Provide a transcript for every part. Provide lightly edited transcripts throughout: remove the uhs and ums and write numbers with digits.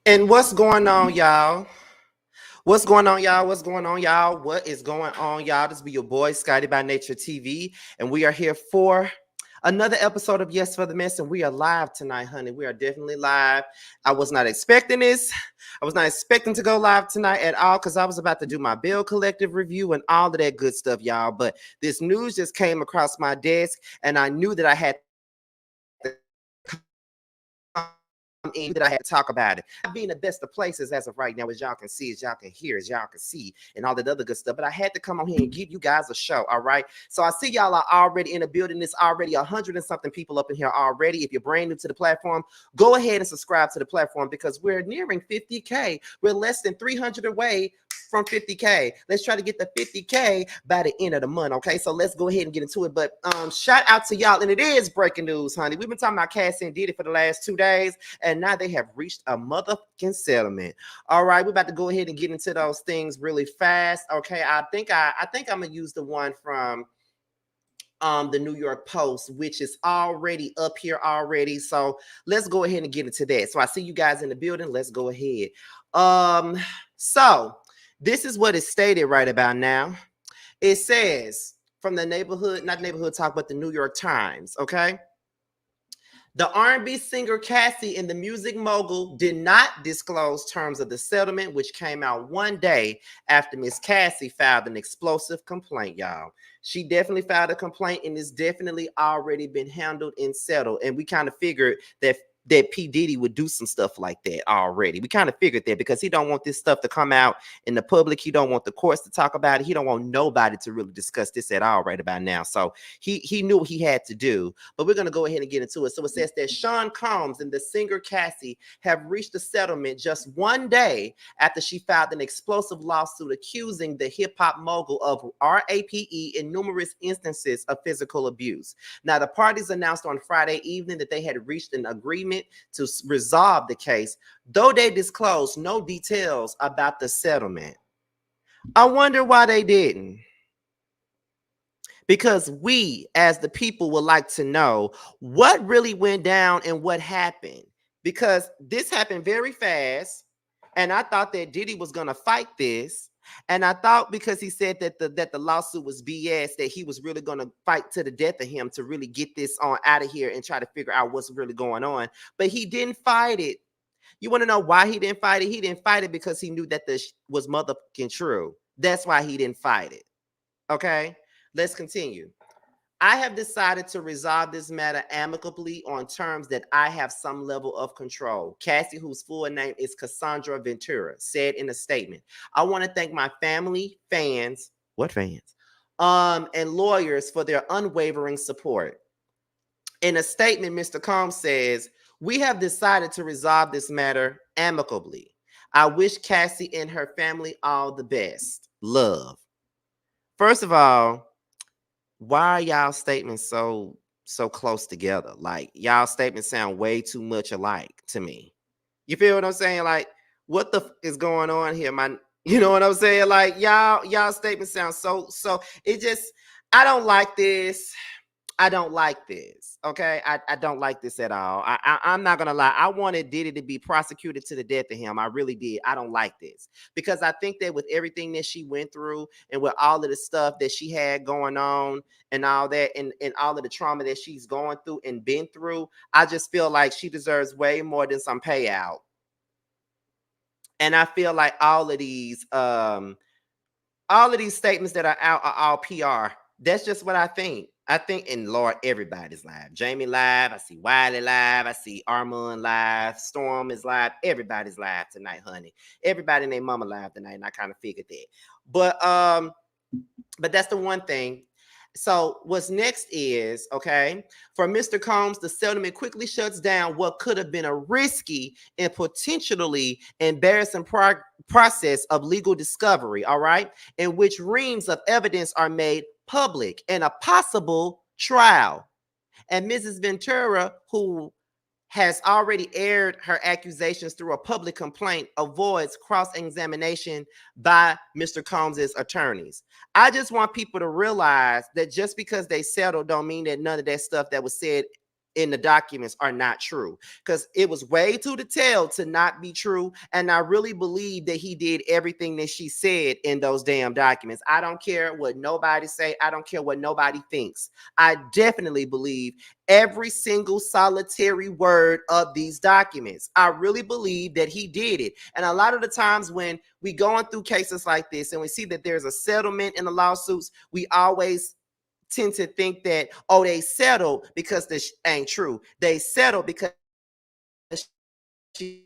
And what's going on, y'all? What's going on, y'all? What's going on, y'all? What is going on, y'all? This be your boy, Scotty by Nature TV, and we are here for another episode of Yes for the Mess, and we are live tonight, honey. We are definitely live. I was not expecting this. I was not expecting to go live tonight at all because I was about to do my Bill Collective review and all of that good stuff, y'all. But this news just came across my desk, and I knew that I had that I had to talk about it. Not being the best of places as of right now, as y'all can see, as y'all can hear, as y'all can see, and all that other good stuff. But I had to come on here and give you guys a show. All right. So I see y'all are already in the building. There's already 100 and something people up in here already. If you're brand new to the platform, go ahead and subscribe to the platform because we're nearing 50K. We're less than 300 away from 50K. Let's try to get the 50K by the end of the month. Okay, so let's go ahead and get into it. But shout out to y'all, and it is breaking news, honey. We've been talking about Cassie and Diddy for the last 2 days, and now they have reached a motherfucking settlement. All right, we're about to go ahead and get into those things really fast. Okay, I think I'm gonna use the one from the New York Post, which is already up here already. So let's go ahead and get into that. So I see you guys in the building. Let's go ahead. So this is what is stated right about now. It says from the neighborhood, not neighborhood talk, but the New York Times. Okay. The R&B singer Cassie and the music mogul did not disclose terms of the settlement, which came out one day after Miss Cassie filed an explosive complaint, y'all. She definitely filed a complaint, and it's definitely already been handled and settled. And we kind of figured that P. Diddy would do some stuff like that already. We kind of figured that because he don't want this stuff to come out in the public. He don't want the courts to talk about it. He don't want nobody to really discuss this at all right about now. So he knew what he had to do. But we're going to go ahead and get into it. So it says that Sean Combs and the singer Cassie have reached a settlement just one day after she filed an explosive lawsuit accusing the hip-hop mogul of RAPE in numerous instances of physical abuse. Now, the parties announced on Friday evening that they had reached an agreement to resolve the case, though they disclosed no details about the settlement. I wonder why they didn't. Because we, as the people, would like to know what really went down and what happened. Because this happened very fast, and I thought that Diddy was going to fight this. And I thought because he said that the lawsuit was BS, that he was really going to fight to the death of him to really get this on out of here and try to figure out what's really going on. But he didn't fight it. You want to know why he didn't fight it? He didn't fight it because he knew that this was motherfucking true. That's why he didn't fight it. Okay, let's continue. I have decided to resolve this matter amicably on terms that I have some level of control. Cassie, whose full name is Cassandra Ventura, said in a statement. I want to thank my family, fans, what fans? And lawyers for their unwavering support. In a statement, Mr. Combs says, we have decided to resolve this matter amicably. I wish Cassie and her family all the best. Love. First of all, why are y'all statements so close together? Like y'all statements sound way too much alike to me. You feel what I'm saying? Like, what the is going on here, man? You know what I'm saying? Like y'all statements sound so it just I don't like this. I don't like this. Okay. I don't like this at all. I'm not gonna lie. I wanted Diddy to be prosecuted to the death of him. I really did. I don't like this. Because I think that with everything that she went through and with all of the stuff that she had going on and all that and all of the trauma that she's going through and been through, I just feel like she deserves way more than some payout. And I feel like all of these statements that are out are all PR. That's just what I think. I think, and Lord, everybody's live. Jamie live. I see Wiley live. I see Armand live. Storm is live. Everybody's live tonight, honey. Everybody and their mama live tonight, and I kind of figured that. But that's the one thing. So what's next is, okay, for Mr. Combs, the settlement quickly shuts down what could have been a risky and potentially embarrassing process of legal discovery, all right, in which reams of evidence are made public and a possible trial. And Mrs. Ventura, who has already aired her accusations through a public complaint, avoids cross-examination by Mr. Combs' attorneys. I just want people to realize that just because they settled don't mean that none of that stuff that was said in the documents are not true, because it was way too detailed to not be true. And I really believe that he did everything that she said in those damn documents. I don't care what nobody say. I don't care what nobody thinks. I definitely believe every single solitary word of these documents. I really believe that he did it. And a lot of the times when we going through cases like this and we see that there's a settlement in the lawsuits, we always tend to think that, oh, they settled because this ain't true. They settled because she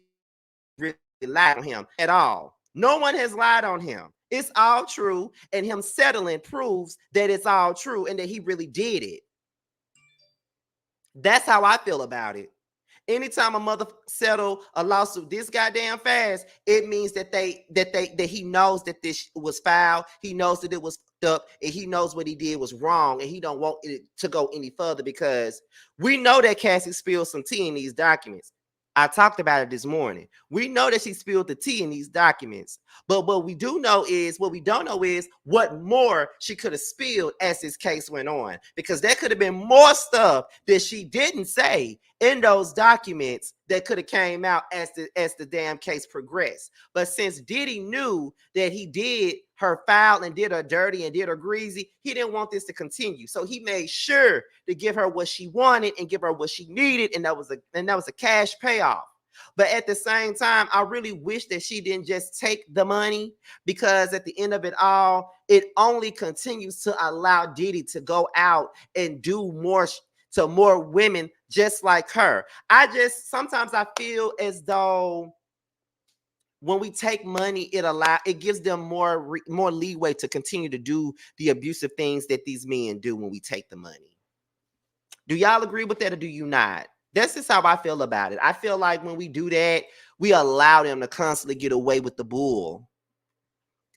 really lied on him at all. No one has lied on him. It's all true. And him settling proves that it's all true and that he really did it. That's how I feel about it. Anytime a mother settle a lawsuit this goddamn fast, it means that he knows that this was foul. He knows that it was up, and he knows what he did was wrong, and he don't want it to go any further, because we know that Cassie spilled some tea in these documents. I talked about it this morning. We know that she spilled the tea in these documents, but what we don't know is what more she could have spilled as this case went on, because there could have been more stuff that she didn't say in those documents that could have came out as the damn case progressed. But since Diddy knew that he did her foul and did her dirty and did her greasy, he didn't want this to continue. So he made sure to give her what she wanted and give her what she needed, and that was a cash payoff. But at the same time, I really wish that she didn't just take the money, because at the end of it all, it only continues to allow Diddy to go out and do more to more women just like her. Sometimes I feel as though when we take money, it gives them more leeway to continue to do the abusive things that these men do when we take the money. Do y'all agree with that, or do you not? That's just how I feel about it. I feel like when we do that, we allow them to constantly get away with the bull.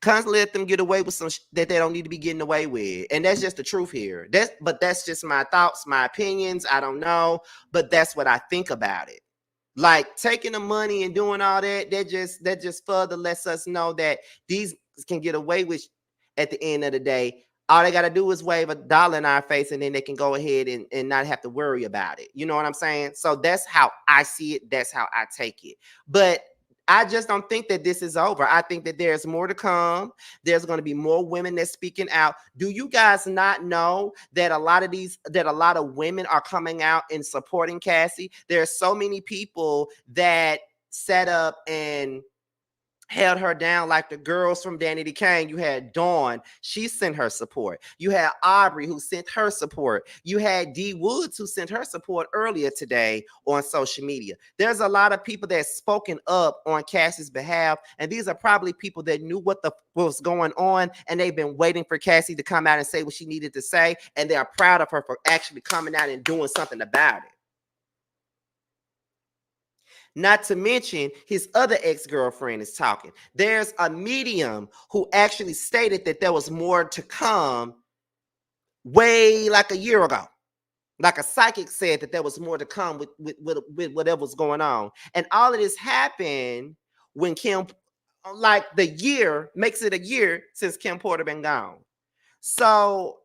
Constantly let them get away with some that they don't need to be getting away with. And that's just the truth here. That's just my thoughts, my opinions. I don't know, but that's what I think about it. Like taking the money and doing all that, that just further lets us know that these can get away with at the end of the day. All they got to do is wave $1 in our face, and then they can go ahead and not have to worry about it. You know what I'm saying? So that's how I see it. That's how I take it. But I just don't think that this is over. I think that there's more to come. There's going to be more women that's speaking out. Do you guys not know that a lot of women are coming out and supporting Cassie? There's so many people that set up and held her down, like the girls from Danny Kane. You had Dawn, she sent her support. You had Aubrey, who sent her support. You had D Woods, who sent her support earlier today on social media. There's a lot of people that's spoken up on Cassie's behalf, and these are probably people that knew what was going on, and they've been waiting for Cassie to come out and say what she needed to say, and they're proud of her for actually coming out and doing something about it. Not to mention his other ex-girlfriend is talking. There's a medium who actually stated that there was more to come way like a year ago. Like a psychic said that there was more to come with whatever was going on. And all of this happened when Kim, like the year, makes it a year since Kim Porter been gone. So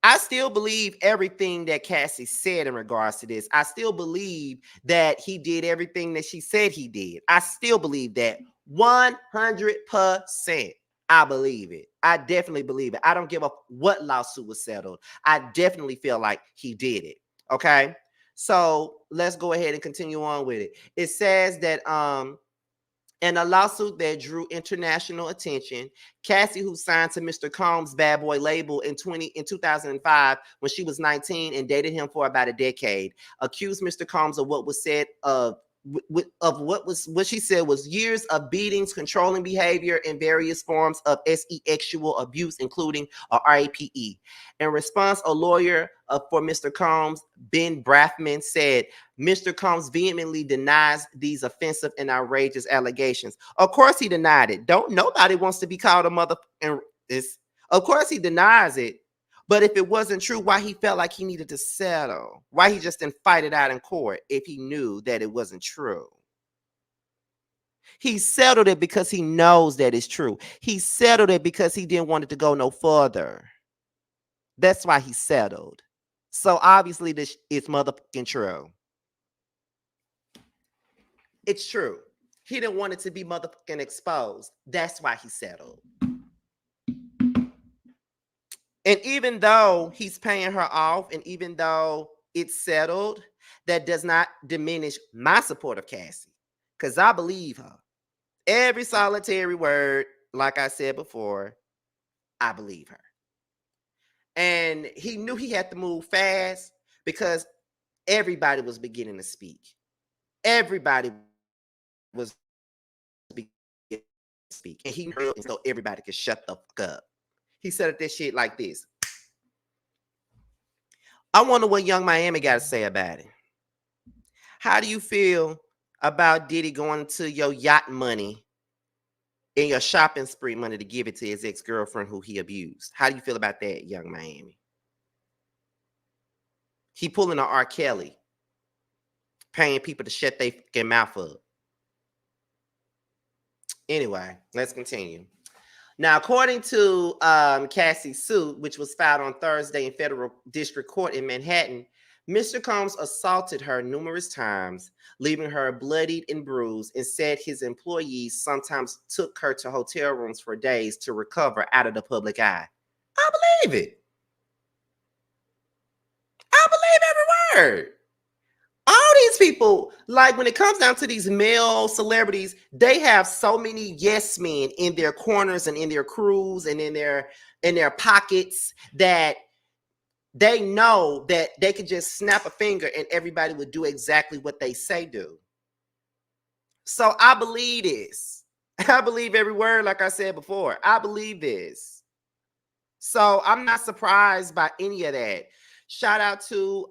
I still believe everything that Cassie said in regards to this. I still believe that he did everything that she said he did. I still believe that 100%. I believe it. I definitely believe it. I don't give a what lawsuit was settled. I definitely feel like he did it. Okay. So let's go ahead and continue on with it. It says that in a lawsuit that drew international attention, Cassie, who signed to Mr. Combs' Bad Boy label in 2005 when she was 19 and dated him for about a decade, accused Mr. Combs of what was said what she said was years of beatings, controlling behavior, and various forms of sexual abuse, including a RAPE. In response, a lawyer for Mr. Combs, Ben Braffman, said Mr. Combs vehemently denies these offensive and outrageous allegations. Of course he denied it. Nobody wants to be called a mother. Of course he denies it. But if it wasn't true, why he felt like he needed to settle? Why he just didn't fight it out in court if he knew that it wasn't true? He settled it because he knows that it's true. He settled it because he didn't want it to go no further. That's why he settled. So obviously this is motherfucking true. It's true. He didn't want it to be motherfucking exposed. That's why he settled. And even though he's paying her off, and even though it's settled, that does not diminish my support of Cassie. Because I believe her. Every solitary word, like I said before, I believe her. And he knew he had to move fast because everybody was beginning to speak. Everybody was beginning to speak. And he knew so everybody could shut the fuck up. He said this shit like this. I wonder what Young Miami got to say about it. How do you feel about Diddy going to your yacht money and your shopping spree money to give it to his ex-girlfriend who he abused? How do you feel about that, Young Miami? He pulling a R. Kelly, paying people to shut their fucking mouth up. Anyway, let's continue. Now, according to Cassie's suit, which was filed on Thursday in federal district court in Manhattan, Mr. Combs assaulted her numerous times, leaving her bloodied and bruised, and said his employees sometimes took her to hotel rooms for days to recover out of the public eye. I believe it. I believe every word. All these people, like when it comes down to these male celebrities, they have so many yes men in their corners and in their crews and in their pockets that they know that they could just snap a finger and everybody would do exactly what they say do. So I believe this. I believe every word, like I said before. I believe this. So I'm not surprised by any of that. Shout out to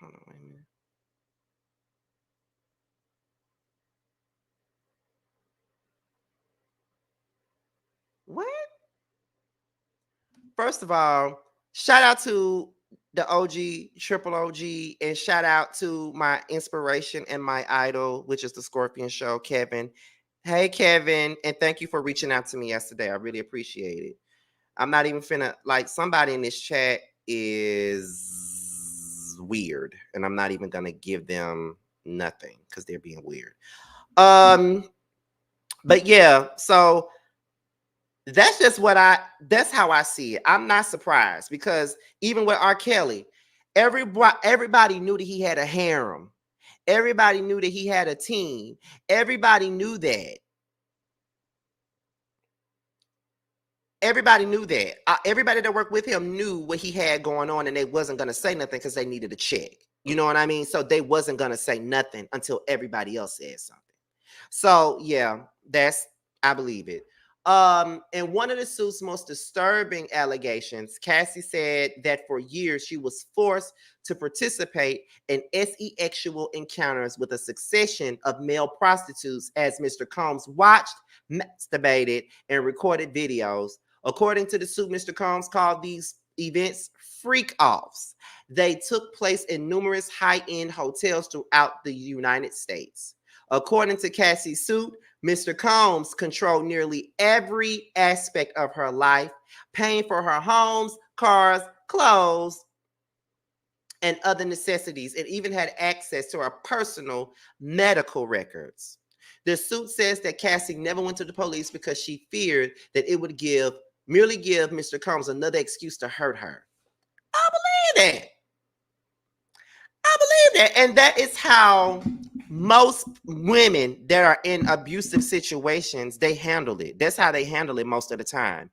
hold on, wait a minute. What? First of all, shout out to the OG, triple OG, and shout out to my inspiration and my idol, which is the Scorpion Show, Kevin. Hey, Kevin, and thank you for reaching out to me yesterday. I really appreciate it. I'm not even finna, like, somebody in this chat is weird, and I'm not even gonna give them nothing because they're being weird. But yeah, so that's how I see it. I'm not surprised because even with R. Kelly, everybody knew that he had a harem. Everybody knew that he had a team. Everybody knew that. Everybody knew that. Everybody that worked with him knew what he had going on, and they wasn't going to say nothing because they needed a check. You know what I mean? So they wasn't going to say nothing until everybody else said something. So yeah, I believe it. In one of the suit's most disturbing allegations, Cassie said that for years she was forced to participate in sexual encounters with a succession of male prostitutes as Mr. Combs watched, masturbated, and recorded videos. According to the suit, Mr. Combs called these events freak offs. They took place in numerous high-end hotels throughout the United States. According to Cassie's suit, Mr. Combs controlled nearly every aspect of her life, paying for her homes, cars, clothes, and other necessities, and even had access to her personal medical records. The suit says that Cassie never went to the police because she feared that it would merely give Mr. Combs another excuse to hurt her. I believe that. I believe that. And that is how most women that are in abusive situations, they handle it. That's how they handle it most of the time.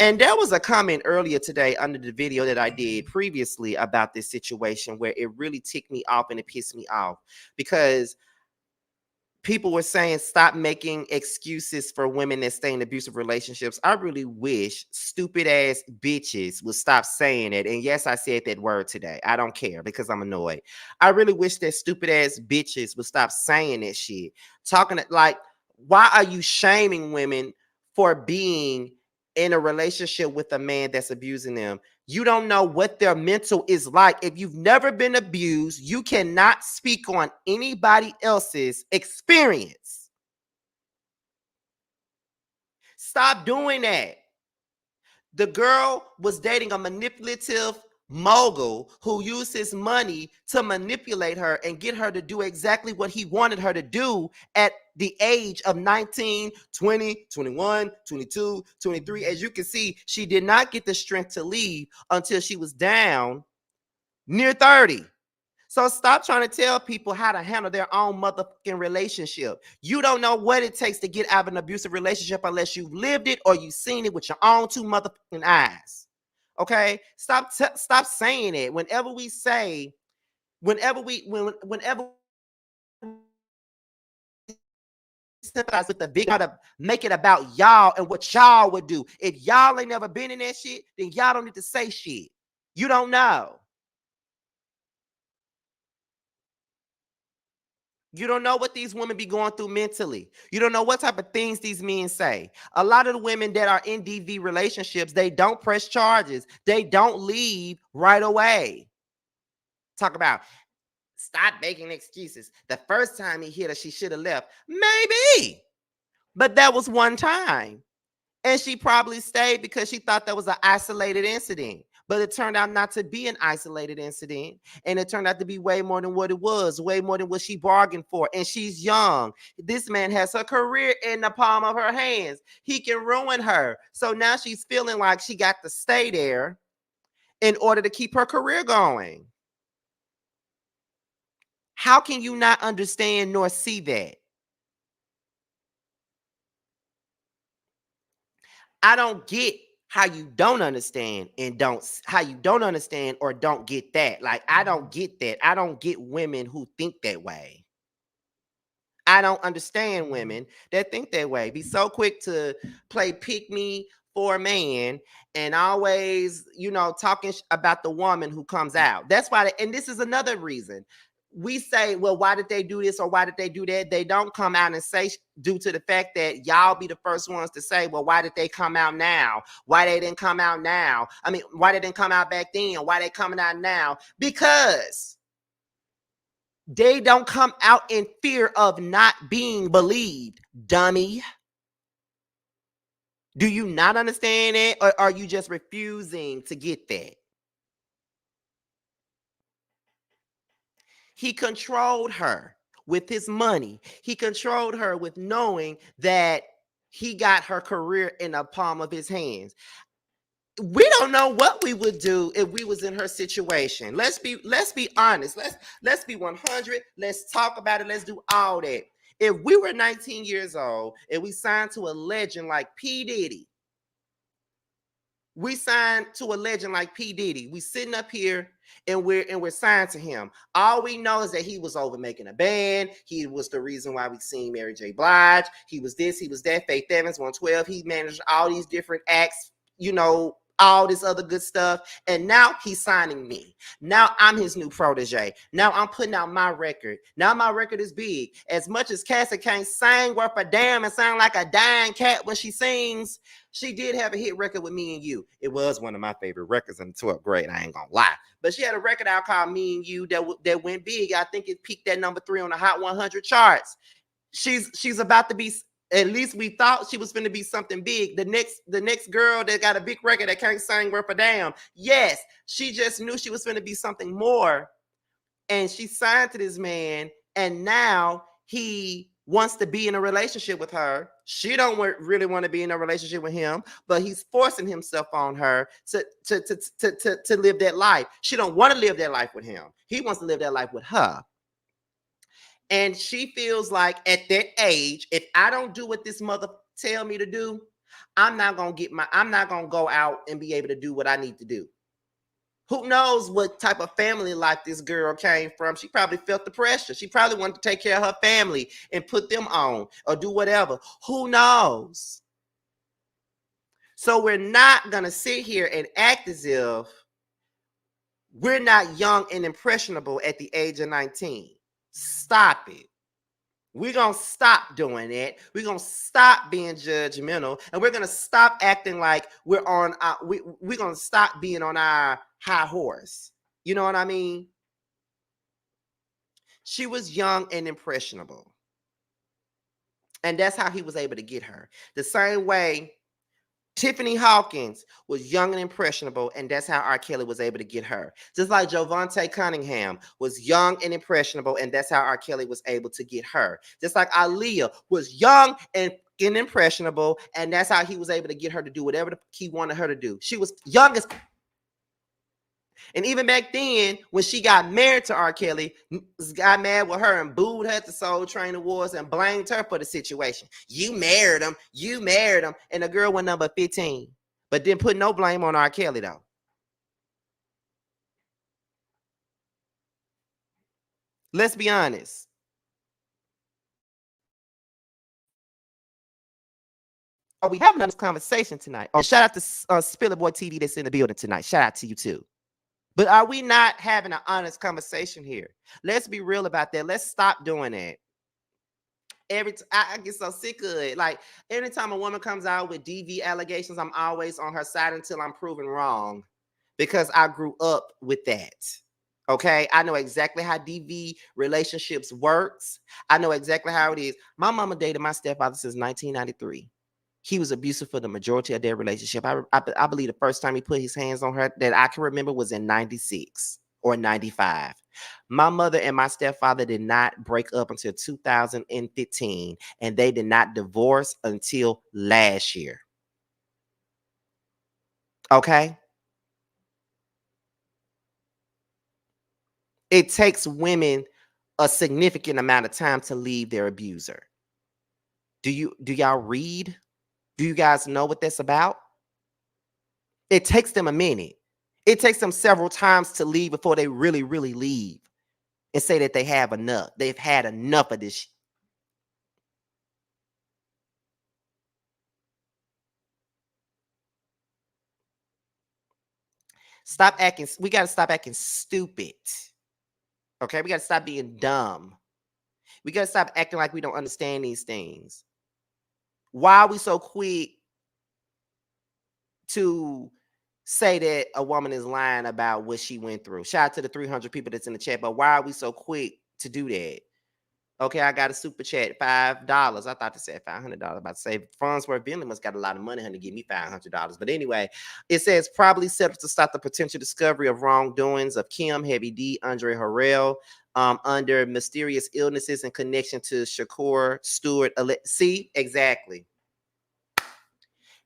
And there was a comment earlier today under the video that I did previously about this situation where it really ticked me off and it pissed me off because people were saying stop making excuses for women that stay in abusive relationships. I really wish stupid ass bitches would stop saying it. And yes, I said that word today. I don't care because I'm annoyed. I really wish that stupid ass bitches would stop saying that shit. Like, why are you shaming women for being in a relationship with a man that's abusing them? You don't know what their mental is like. If you've never been abused, you cannot speak on anybody else's experience. Stop doing that. The girl was dating a manipulative mogul who used his money to manipulate her and get her to do exactly what he wanted her to do at the age of 19, 20, 21, 22, 23. As you can see, she did not get the strength to leave until she was down near 30. So stop trying to tell people how to handle their own motherfucking relationship. You don't know what it takes to get out of an abusive relationship unless you've lived it or you've seen it with your own two motherfucking eyes. Okay? Stop saying it. Whenever sympathize with the victim, to make it about y'all and what y'all would do. If y'all ain't never been in that shit, then y'all don't need to say shit. You don't know. You don't know what these women be going through mentally. You don't know what type of things these men say. A lot of the women that are in DV relationships, they don't press charges. They don't leave right away. Talk about stop making excuses. The first time he hit her, she should have left. Maybe. But that was one time. And she probably stayed because she thought that was an isolated incident. But it turned out not to be an isolated incident. And it turned out to be way more than what it was, way more than what she bargained for. And she's young. This man has her career in the palm of her hands. He can ruin her. So now she's feeling like she got to stay there in order to keep her career going. How can you not understand nor see that? I don't get how you don't understand and don't how you don't understand or don't get that. Like I don't get that. I don't get women who think that way. I don't understand women that think that way. Be so quick to play pick me for a man and always, talking about the woman who comes out. That's why, and this is another reason. We say, well, why did they do this or why did they do that? They don't come out and say due to the fact that y'all be the first ones to say, well, why did they come out now? Why they didn't come out now? I mean, why they didn't come out back then? Why they coming out now? Because they don't come out in fear of not being believed, dummy. Do you not understand it, or are you just refusing to get that? He controlled her with his money. He controlled her with knowing that he got her career in the palm of his hands. We don't know what we would do if we was in her situation. Let's be honest. Let's be 100. Let's talk about it. Let's do all that. If we were 19 years old and we signed to a legend like P. Diddy, we signed to a legend like P. Diddy. We sitting up here and we're signed to him. All we know is that he was over making a band. He was the reason why we seen Mary J. Blige. He was this, he was that. Faith Evans, 112. He managed all these different acts, all this other good stuff. And now he's signing me. Now I'm his new protege. Now I'm putting out my record. Now my record is big. As much as Cassie can't sing worth a damn and sound like a dying cat when she sings, she did have a hit record with Me and You. It was one of my favorite records in the 12th grade. I ain't gonna lie. But she had a record out called Me and You that went big. I think it peaked at number 3 on the Hot 100 charts. She's about to be, at least we thought she was going to be something big. The next girl that got a big record that can't sing worth a damn. Yes, she just knew she was going to be something more. And she signed to this man, and now he wants to be in a relationship with her. She don't really want to be in a relationship with him, but he's forcing himself on her to live that life. She don't want to live that life with him. He wants to live that life with her. And she feels like at that age, if I don't do what this mother tell me to do, I'm not gonna go out and be able to do what I need to do. Who knows what type of family life this girl came from? She probably felt the pressure. She probably wanted to take care of her family and put them on or do whatever. Who knows? So we're not gonna sit here and act as if we're not young and impressionable at the age of 19. Stop it. We're going to stop doing it. We're going to stop being judgmental, and we're going to stop acting like we're going to stop being on our high horse. You know what I mean? She was young and impressionable. And that's how he was able to get her. The same way Tiffany Hawkins was young and impressionable, and that's how R. Kelly was able to get her. Just like Jovante Cunningham was young and impressionable, and that's how R. Kelly was able to get her. Just like Aaliyah was young and impressionable, and that's how he was able to get her to do whatever he wanted her to do. She was young as. And even back then, when she got married to R. Kelly, got mad with her and booed her at the Soul Train Awards and blamed her for the situation. You married him. You married him. And the girl went number 15. But didn't put no blame on R. Kelly, though. Let's be honest. Are we having this conversation tonight? Oh, shout out to Spiller Boy TV that's in the building tonight. Shout out to you, too. But are we not having an honest conversation here? Let's be real about that. Let's stop doing that. I get so sick of it. Like, anytime a woman comes out with DV allegations, I'm always on her side until I'm proven wrong, because I grew up with that. Okay, I know exactly how DV relationships works. I know exactly how it is. My mama dated my stepfather since 1993. He was abusive for the majority of their relationship. I believe the first time he put his hands on her that I can remember was in 96 or 95. My mother and my stepfather did not break up until 2015, and they did not divorce until last year. Okay? It takes women a significant amount of time to leave their abuser. Do y'all read? Do you guys know what that's about? It takes them a minute. It takes them several times to leave before they really, really leave and say that they have enough. They've had enough of this. Stop acting. We got to stop acting stupid. Okay, we got to stop being dumb. We got to stop acting like we don't understand these things. Why are we so quick to say that a woman is lying about what she went through? Shout out to the 300 people that's in the chat, but why are we so quick to do that? Okay, I got a super chat, $5. I thought they said $500. About to say Farnsworth Bentley must got a lot of money, honey, to give me $500. But anyway, it says probably set up to stop the potential discovery of wrongdoings of Kim, Heavy D, Andre Harrell, under mysterious illnesses in connection to Shakur Stewart. See, exactly.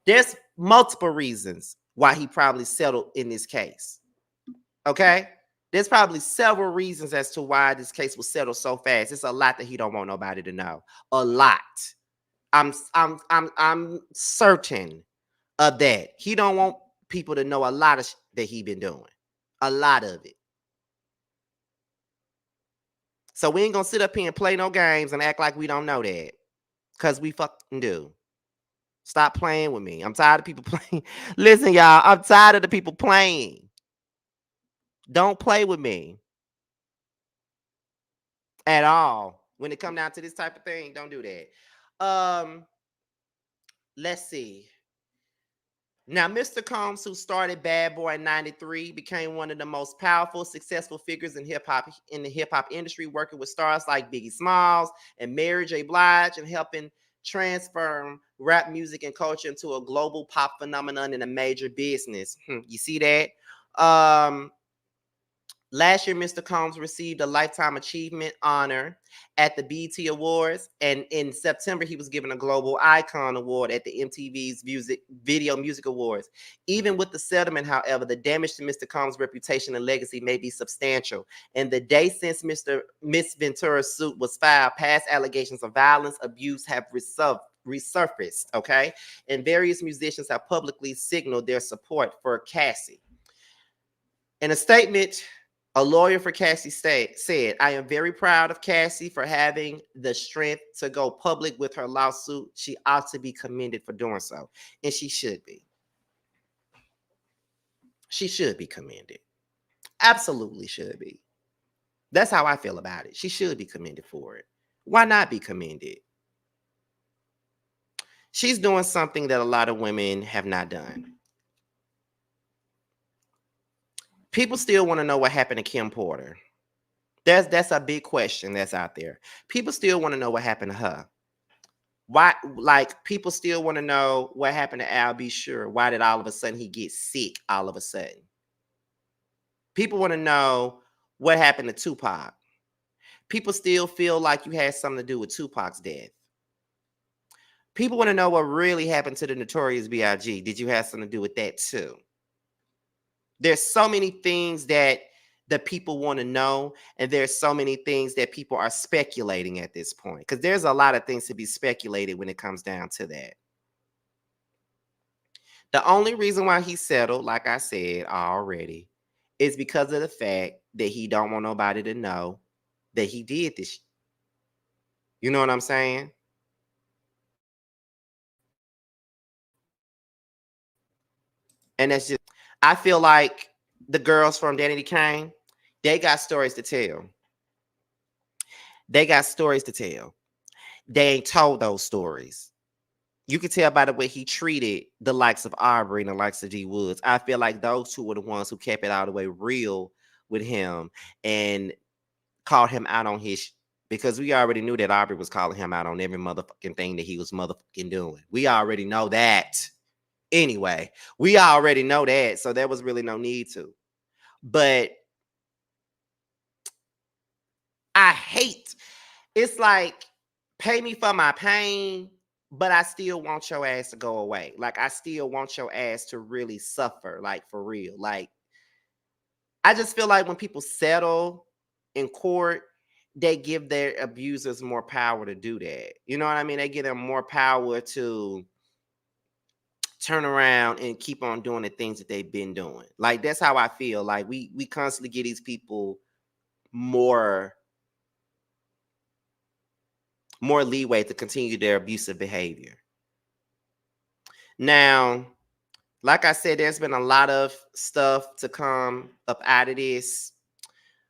There's multiple reasons why he probably settled in this case. Okay? There's probably several reasons as to why this case was settled so fast. It's a lot that he don't want nobody to know. A lot. I'm certain of that. He don't want people to know a lot of that he been doing. A lot of it. So we ain't gonna sit up here and play no games and act like we don't know that. Cause we fucking do. Stop playing with me. I'm tired of people playing. Listen, y'all, I'm tired of the people playing. Don't play with me. At all. When it come down to this type of thing, don't do that. Let's see. Now, Mr. Combs, who started Bad Boy in '93, became one of the most powerful, successful figures in the hip hop industry, working with stars like Biggie Smalls and Mary J. Blige, and helping transform rap music and culture into a global pop phenomenon and a major business. You see that? Last year, Mr. Combs received a Lifetime Achievement honor at the BET Awards, and in September, he was given a Global Icon Award at the MTV's Video Music Awards. Even with the settlement, however, the damage to Mr. Combs' reputation and legacy may be substantial. And the day since Miss Ventura's suit was filed, past allegations of violence, abuse have resurfaced, okay? And various musicians have publicly signaled their support for Cassie. In a statement, a lawyer for Cassie said, "I am very proud of Cassie for having the strength to go public with her lawsuit. She ought to be commended for doing so." And she should be. She should be commended. Absolutely should be. That's how I feel about it. She should be commended for it. Why not be commended? She's doing something that a lot of women have not done. People still want to know what happened to Kim Porter. That's a big question that's out there. People still want to know what happened to her. Why, like, people still want to know what happened to Al B. Sure. Why did all of a sudden he get sick all of a sudden? People want to know what happened to Tupac. People still feel like you had something to do with Tupac's death. People want to know what really happened to the Notorious B.I.G. Did you have something to do with that too? There's so many things that the people want to know, and there's so many things that people are speculating at this point, because there's a lot of things to be speculated when it comes down to that. The only reason why he settled, like I said already, is because of the fact that he don't want nobody to know that he did this. You know what I'm saying? And that's just, I feel like the girls from Danity Kane, they got stories to tell. They got stories to tell. They ain't told those stories. You can tell by the way he treated the likes of Aubrey and the likes of G Woods. I feel like those two were the ones who kept it all the way real with him and called him out on his, because we already knew that Aubrey was calling him out on every motherfucking thing that he was motherfucking doing. We already know that. Anyway, we already know that. So there was really no need to. But I hate, it's like, pay me for my pain, but I still want your ass to go away. Like, I still want your ass to really suffer, like, for real. Like, I just feel like when people settle in court, they give their abusers more power to do that. You know what I mean? They give them more power to turn around and keep on doing the things that they've been doing. Like, that's how I feel. Like, we constantly give these people more leeway to continue their abusive behavior. Now, like I said, there's been a lot of stuff to come up out of this.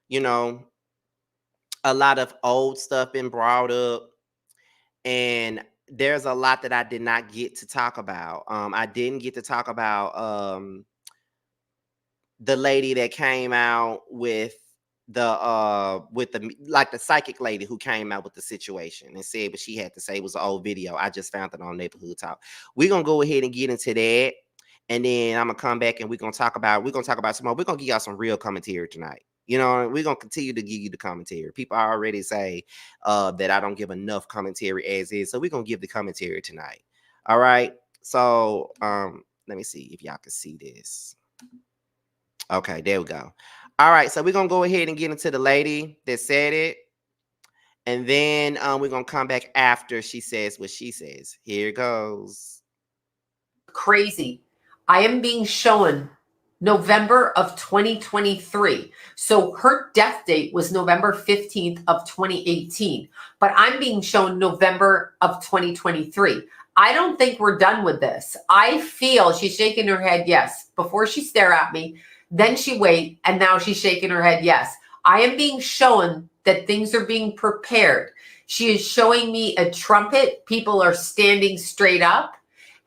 You know, a lot of old stuff been brought up, and there's a lot that I did not get to talk about. I didn't get to talk about the lady that came out with the like the psychic lady who came out with the situation and said what she had to say was an old video. I just found it on Neighborhood Talk. We're gonna go ahead and get into that, and then I'm gonna come back and we're gonna talk about some more. We're gonna give y'all some real commentary tonight. You know, we're gonna continue to give you the commentary. People already say that I don't give enough commentary as is, so we're gonna give the commentary tonight. All right. So let me see if y'all can see this. Okay, there we go. All right, so we're gonna go ahead and get into the lady that said it, and then we're gonna come back after she says what she says. Here goes. Crazy. I am being shown November of 2023. So her death date was November 15th of 2018, but I'm being shown November of 2023. I don't think we're done with this. I feel she's shaking her head yes. Before she stare at me, then she wait, and now she's shaking her head yes. I am being shown that things are being prepared. She is showing me a trumpet. People are standing straight up.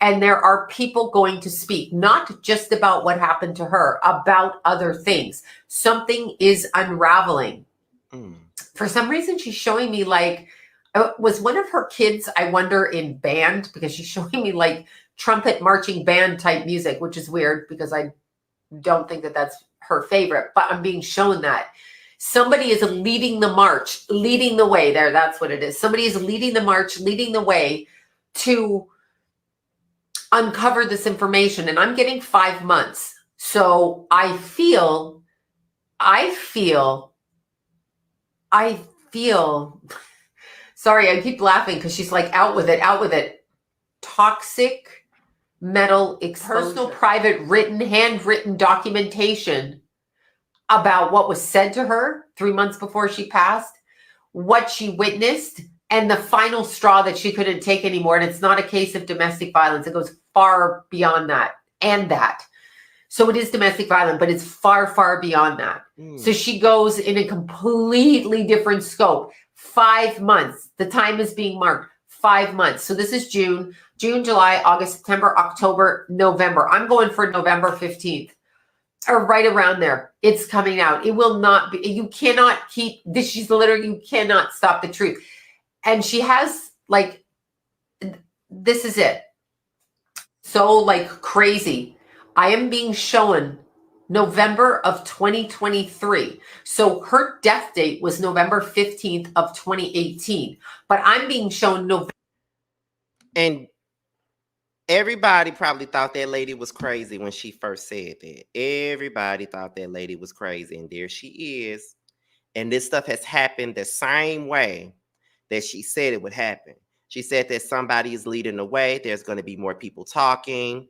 And there are people going to speak, not just about what happened to her, about other things. Something is unraveling. For some reason, she's showing me like, was one of her kids, I wonder, in band? Because she's showing me like trumpet marching band type music, which is weird because I don't think that that's her favorite, but I'm being shown that. Somebody is leading the march, leading the way there. That's what it is. Somebody is leading the march, leading the way to uncover this information, and I'm getting 5 months. So I feel sorry, I keep laughing because she's like, out with it. Toxic metal exposure. Personal, private, written, handwritten documentation about what was said to her 3 months before she passed, what she witnessed, and the final straw that she couldn't take anymore. And it's not a case of domestic violence. It goes far beyond that and that. So it is domestic violence, but it's far, far beyond that. So she goes in a completely different scope. 5 months. The time is being marked. 5 months. So this is June, July, August, September, October, November. I'm going for November 15th. Or right around there. It's coming out. It will not be, you cannot keep this. She's literally, you cannot stop the truth. And she has like this is it. So like crazy. I am being shown November of 2023. So her death date was November 15th of 2018. But I'm being shown November. And everybody probably thought that lady was crazy when she first said that. Everybody thought that lady was crazy. And there she is. And this stuff has happened the same way that she said it would happen. She said that somebody is leading the way. There's going to be more people talking.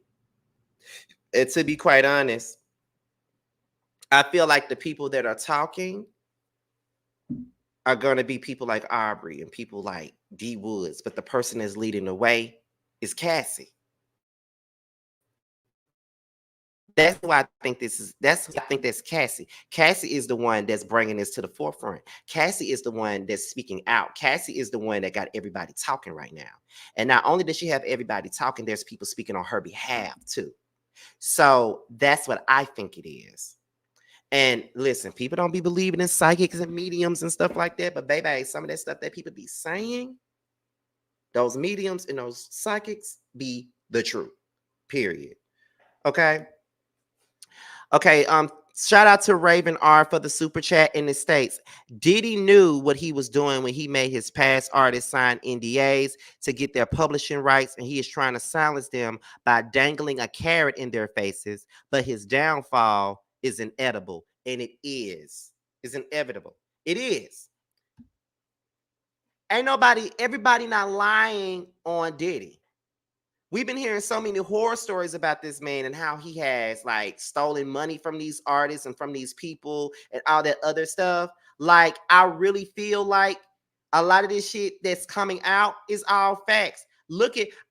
And to be quite honest, I feel like the people that are talking are going to be people like Aubrey and people like D Woods. But the person that's leading the way is Cassie. That's who I think this is. That's who I think that's Cassie. Cassie is the one that's bringing this to the forefront. Cassie is the one that's speaking out. Cassie is the one that got everybody talking right now. And not only does she have everybody talking, there's people speaking on her behalf too. So that's what I think it is. And listen, people don't be believing in psychics and mediums and stuff like that. But baby, some of that stuff that people be saying, those mediums and those psychics be the truth. Period. Okay. Okay, shout out to Raven R for the super chat in the States. Diddy knew what he was doing when he made his past artists sign NDAs to get their publishing rights, and he is trying to silence them by dangling a carrot in their faces. But his downfall is inedible, and it is. It's inevitable. It is. Ain't nobody, everybody not lying on Diddy. We've been hearing so many horror stories about this man and how he has like stolen money from these artists and from these people and all that other stuff. Like, I really feel like a lot of this shit that's coming out is all facts.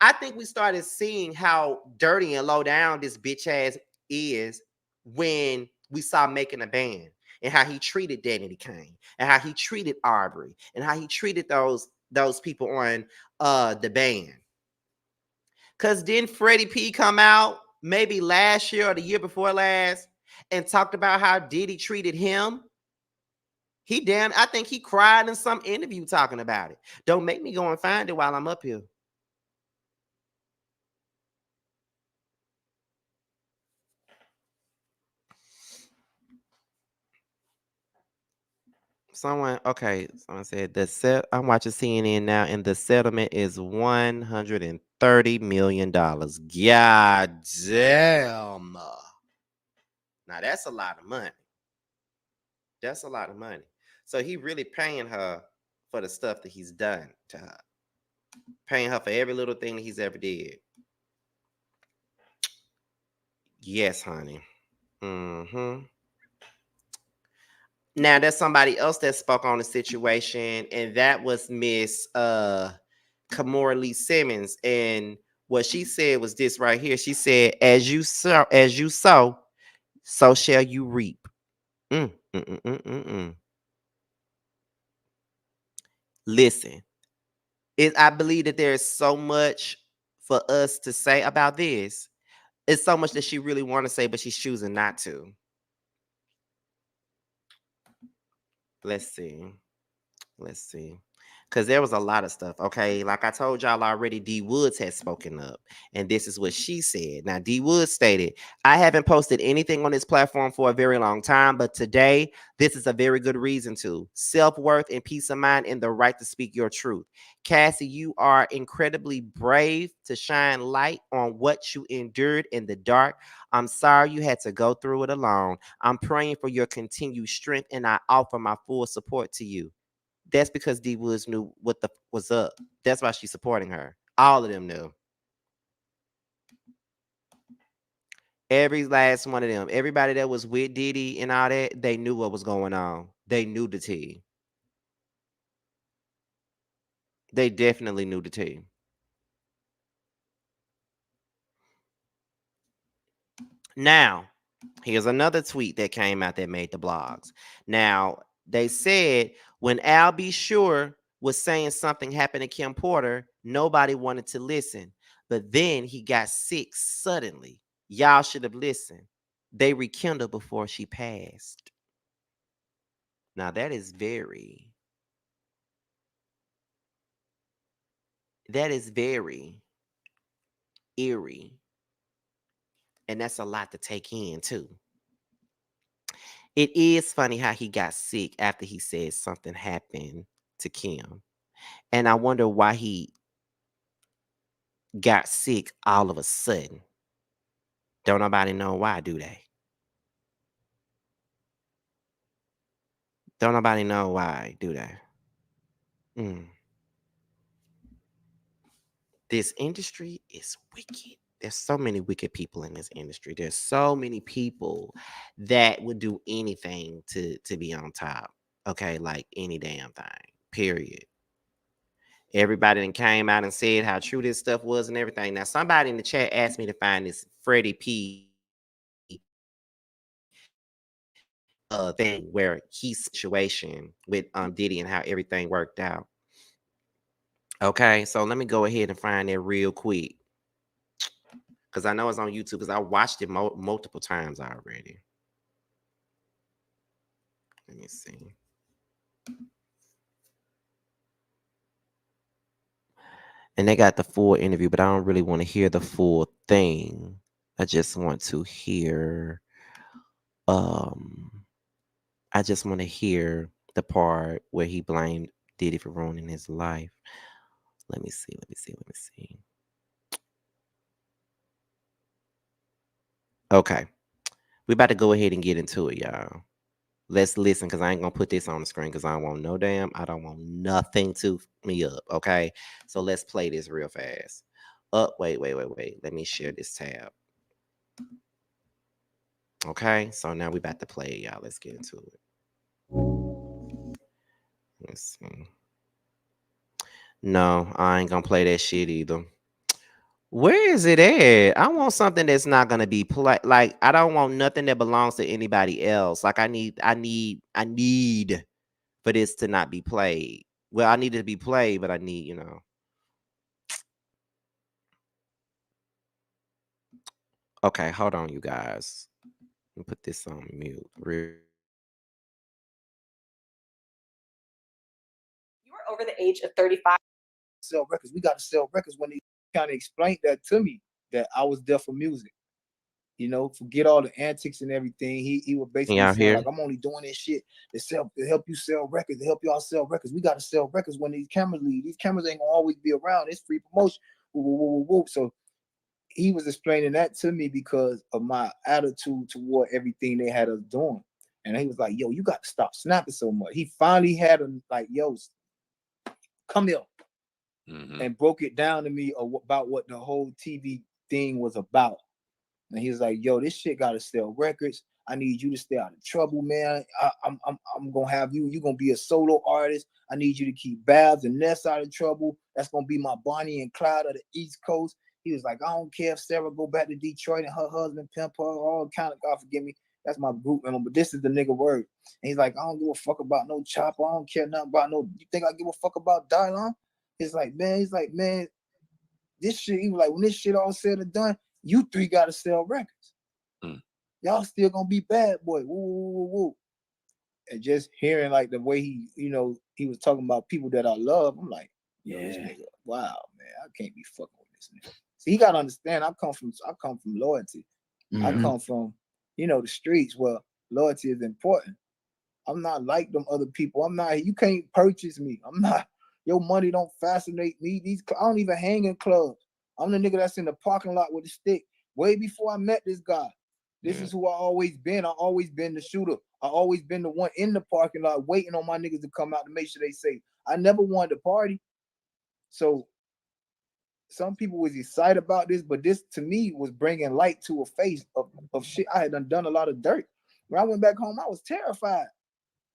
I think we started seeing how dirty and low down this bitch ass is when we saw Making a Band and how he treated Danny Kane and how he treated Aubrey and how he treated those people on the band. Because didn't Freddie P come out maybe last year or the year before last and talked about how Diddy treated him? I think he cried in some interview talking about it. Don't make me go and find it while I'm up here. Someone said I'm watching CNN now, and the settlement is $130 million. God damn. Now that's a lot of money. That's a lot of money. So he really paying her for the stuff that he's done to her. Paying her for every little thing that he's ever did. Yes, honey. Mm-hmm. Now there's somebody else that spoke on the situation, and that was Miss Kamora Lee Simmons. And what she said was this right here. She said, as you sow, so shall you reap. Mm, mm, mm, mm, mm, mm. Listen, I believe that there is so much for us to say about this. It's so much that she really want to say, but she's choosing not to. Let's see. Let's see. Because there was a lot of stuff. Okay. Like I told y'all already, D Woods has spoken up. And this is what she said. Now, D Woods stated, I haven't posted anything on this platform for a very long time, but today, this is a very good reason to. Self-worth and peace of mind and the right to speak your truth. Cassie, you are incredibly brave to shine light on what you endured in the dark. I'm sorry you had to go through it alone. I'm praying for your continued strength, and I offer my full support to you. That's because D Woods knew what the was up. That's why she's supporting her. All of them knew. Every last one of them. Everybody that was with Diddy and all that, they knew what was going on. They knew the tea. They definitely knew the tea. Now, here's another tweet that came out that made the blogs. Now, they said when Al B. Sure was saying something happened to Kim Porter, nobody wanted to listen. But then he got sick suddenly. Y'all should have listened. They rekindled before she passed. Now, that is very eerie. And that's a lot to take in, too. It is funny how he got sick after he said something happened to Kim. And I wonder why he got sick all of a sudden. Don't nobody know why, do they? Don't nobody know why, do they? Mm. This industry is wicked. There's so many wicked people in this industry. There's so many people that would do anything to be on top. Okay, like any damn thing. Period. Everybody that came out and said how true this stuff was and everything. Now, somebody in the chat asked me to find this Freddie P thing where he's situation with Diddy and how everything worked out. Okay, so let me go ahead and find that real quick. Because I know it's on YouTube because I watched it multiple times already. Let me see. And they got the full interview, but I don't really want to hear the full thing. I just want to hear I just want to hear the part where he blamed Diddy for ruining his life. Let me see. Okay. We about to go ahead and get into it, y'all. Let's listen, because I ain't gonna put this on the screen because I don't want I don't want nothing to me up. Okay. So let's play this real fast. Wait. Let me share this tab. Okay, so now we about to play it, y'all. Let's get into it. Let's see. No, I ain't gonna play that shit either. Where is it at? I want something that's not gonna be play. Like I don't want nothing that belongs to anybody else. Like I need for this to not be played. Well, I need it to be played, but I need. Okay, hold on, you guys. Let me put this on mute. You were over the age of 35. Sell records. We got to sell records. When they kind of explained that to me, that I was there for music. Forget all the antics and everything. He was basically saying, like, I'm only doing this shit to help you sell records, to help y'all sell records. We got to sell records when these cameras leave. These cameras ain't gonna always be around. It's free promotion. Woo, woo, woo, woo. So he was explaining that to me because of my attitude toward everything they had us doing. And he was like, yo, you got to stop snapping so much. He finally had him like, yo, come here. Mm-hmm. And broke it down to me about what the whole TV thing was about. And he was like, yo, this shit gotta sell records. I need you to stay out of trouble, man. I'm gonna have you're gonna be a solo artist. I need you to keep Babs and Ness out of trouble. That's gonna be my Bonnie and Clyde of the East Coast. He was like, I don't care if Sarah go back to Detroit and her husband pimp her, all kind of, God forgive me. That's my group member, but this is the nigga word. And he's like, I don't give a fuck about no chopper. I don't care nothing about no. You think I give a fuck about Dylon? He's like, man, this shit, he was like, when this shit all said and done, you three gotta sell records. Y'all still gonna be bad boy. Woo, woo, woo, woo. And just hearing like the way he was talking about people that I love, I'm like, this nigga, wow, man, I can't be fucking with this nigga. See, he gotta understand, I come from loyalty. Mm-hmm. I come from, the streets where loyalty is important. I'm not like them other people. You can't purchase me. I'm not, your money don't fascinate me. I don't even hang in clubs. I'm the nigga that's in the parking lot with a stick. Way before I met this guy. This is who I always been. I always been the shooter. I always been the one in the parking lot waiting on my niggas to come out to make sure they safe. I never wanted to party. So some people was excited about this, but this to me was bringing light to a face of shit. I had done a lot of dirt. When I went back home, I was terrified.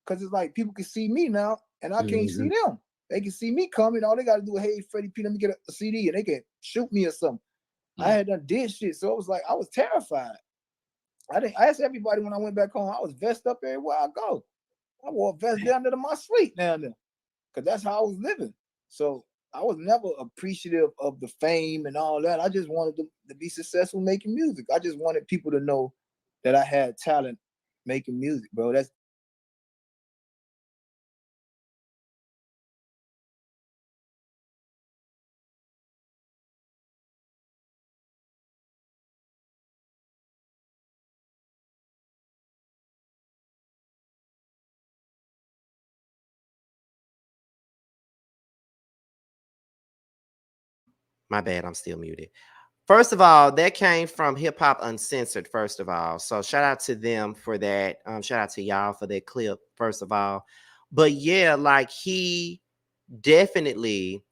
Because it's like people can see me now and I can't see them. They can see me coming. All they got to do is, hey, Freddie P, let me get a CD and they can shoot me or something. I had done did shit. So it was like, I was terrified. I asked everybody when I went back home, I was vest up everywhere I go. I wore a vest down to my sleep down there because that's how I was living. So I was never appreciative of the fame and all that. I just wanted to be successful making music. I just wanted people to know that I had talent making music, bro. That's My bad, I'm still muted. First of all, that came from Hip Hop Uncensored, first of all. So shout out to them for that. Shout out to y'all for that clip, first of all. But yeah, like he definitely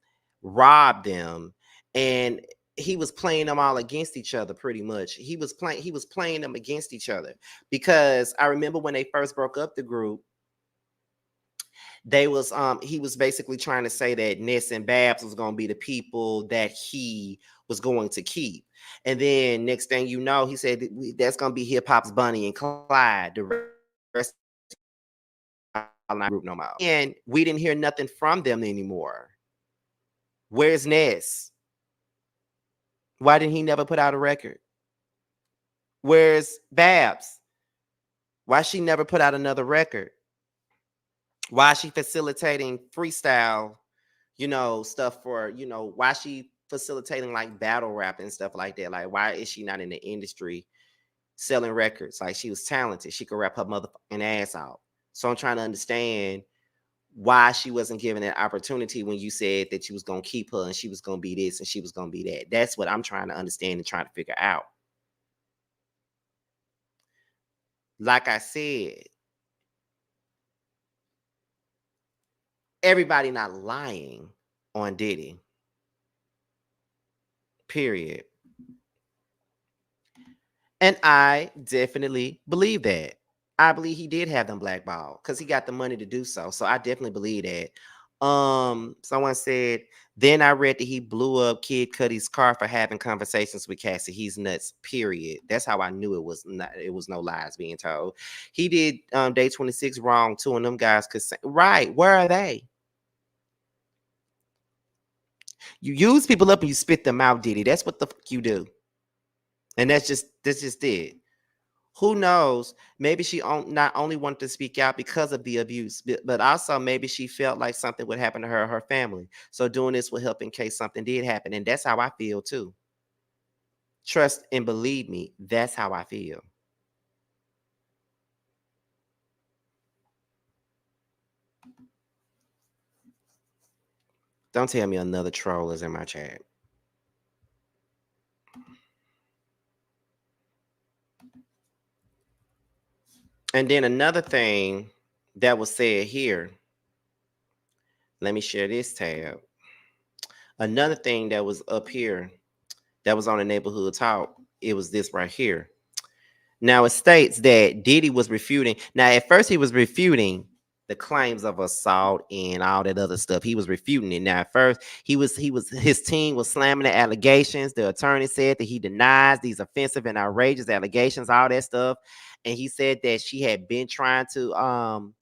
robbed them, and he was playing them all against each other pretty much. He was playing them against each other, because I remember when they first broke up the group, he was basically trying to say that Ness and Babs was going to be the people that he was going to keep. And then next thing you know, he said that's going to be hip hop's Bonnie and Clyde. The rest of the group no more. And we didn't hear nothing from them anymore. Where's Ness? Why didn't he never put out a record? Where's Babs? Why she never put out another record? Why is she facilitating freestyle, stuff for, why she facilitating like battle rap and stuff like that? Like, why is she not in the industry selling records? Like, she was talented. She could rap her motherfucking ass out. So I'm trying to understand why she wasn't given that opportunity when you said that you was going to keep her and she was going to be this and she was going to be that. That's what I'm trying to understand and trying to figure out. Like I said, everybody not lying on Diddy. Period. And I definitely believe that. I believe he did have them blackballed because he got the money to do so. So I definitely believe that. Someone said, then I read that he blew up Kid Cudi's car for having conversations with Cassie. He's nuts, period. That's how I knew it was no lies being told. He did Day 26 wrong too, and them guys could say, right, where are they? You use people up and you spit them out, Diddy. That's what the fuck you do. And that's just it. Who knows? Maybe she not only wanted to speak out because of the abuse, but also maybe she felt like something would happen to her or her family. So doing this would help in case something did happen. And that's how I feel too. Trust and believe me, that's how I feel. Don't tell me another troll is in my chat. And then another thing that was said here. Let me share this tab. Another thing that was up here that was on the neighborhood talk, it was this right here. Now it states that Diddy was refuting. Now at first he was refuting the claims of assault and all that other stuff. He was refuting it. Now at first his team was slamming the allegations. The attorney said that he denies these offensive and outrageous allegations, all that stuff. And he said that she had been trying to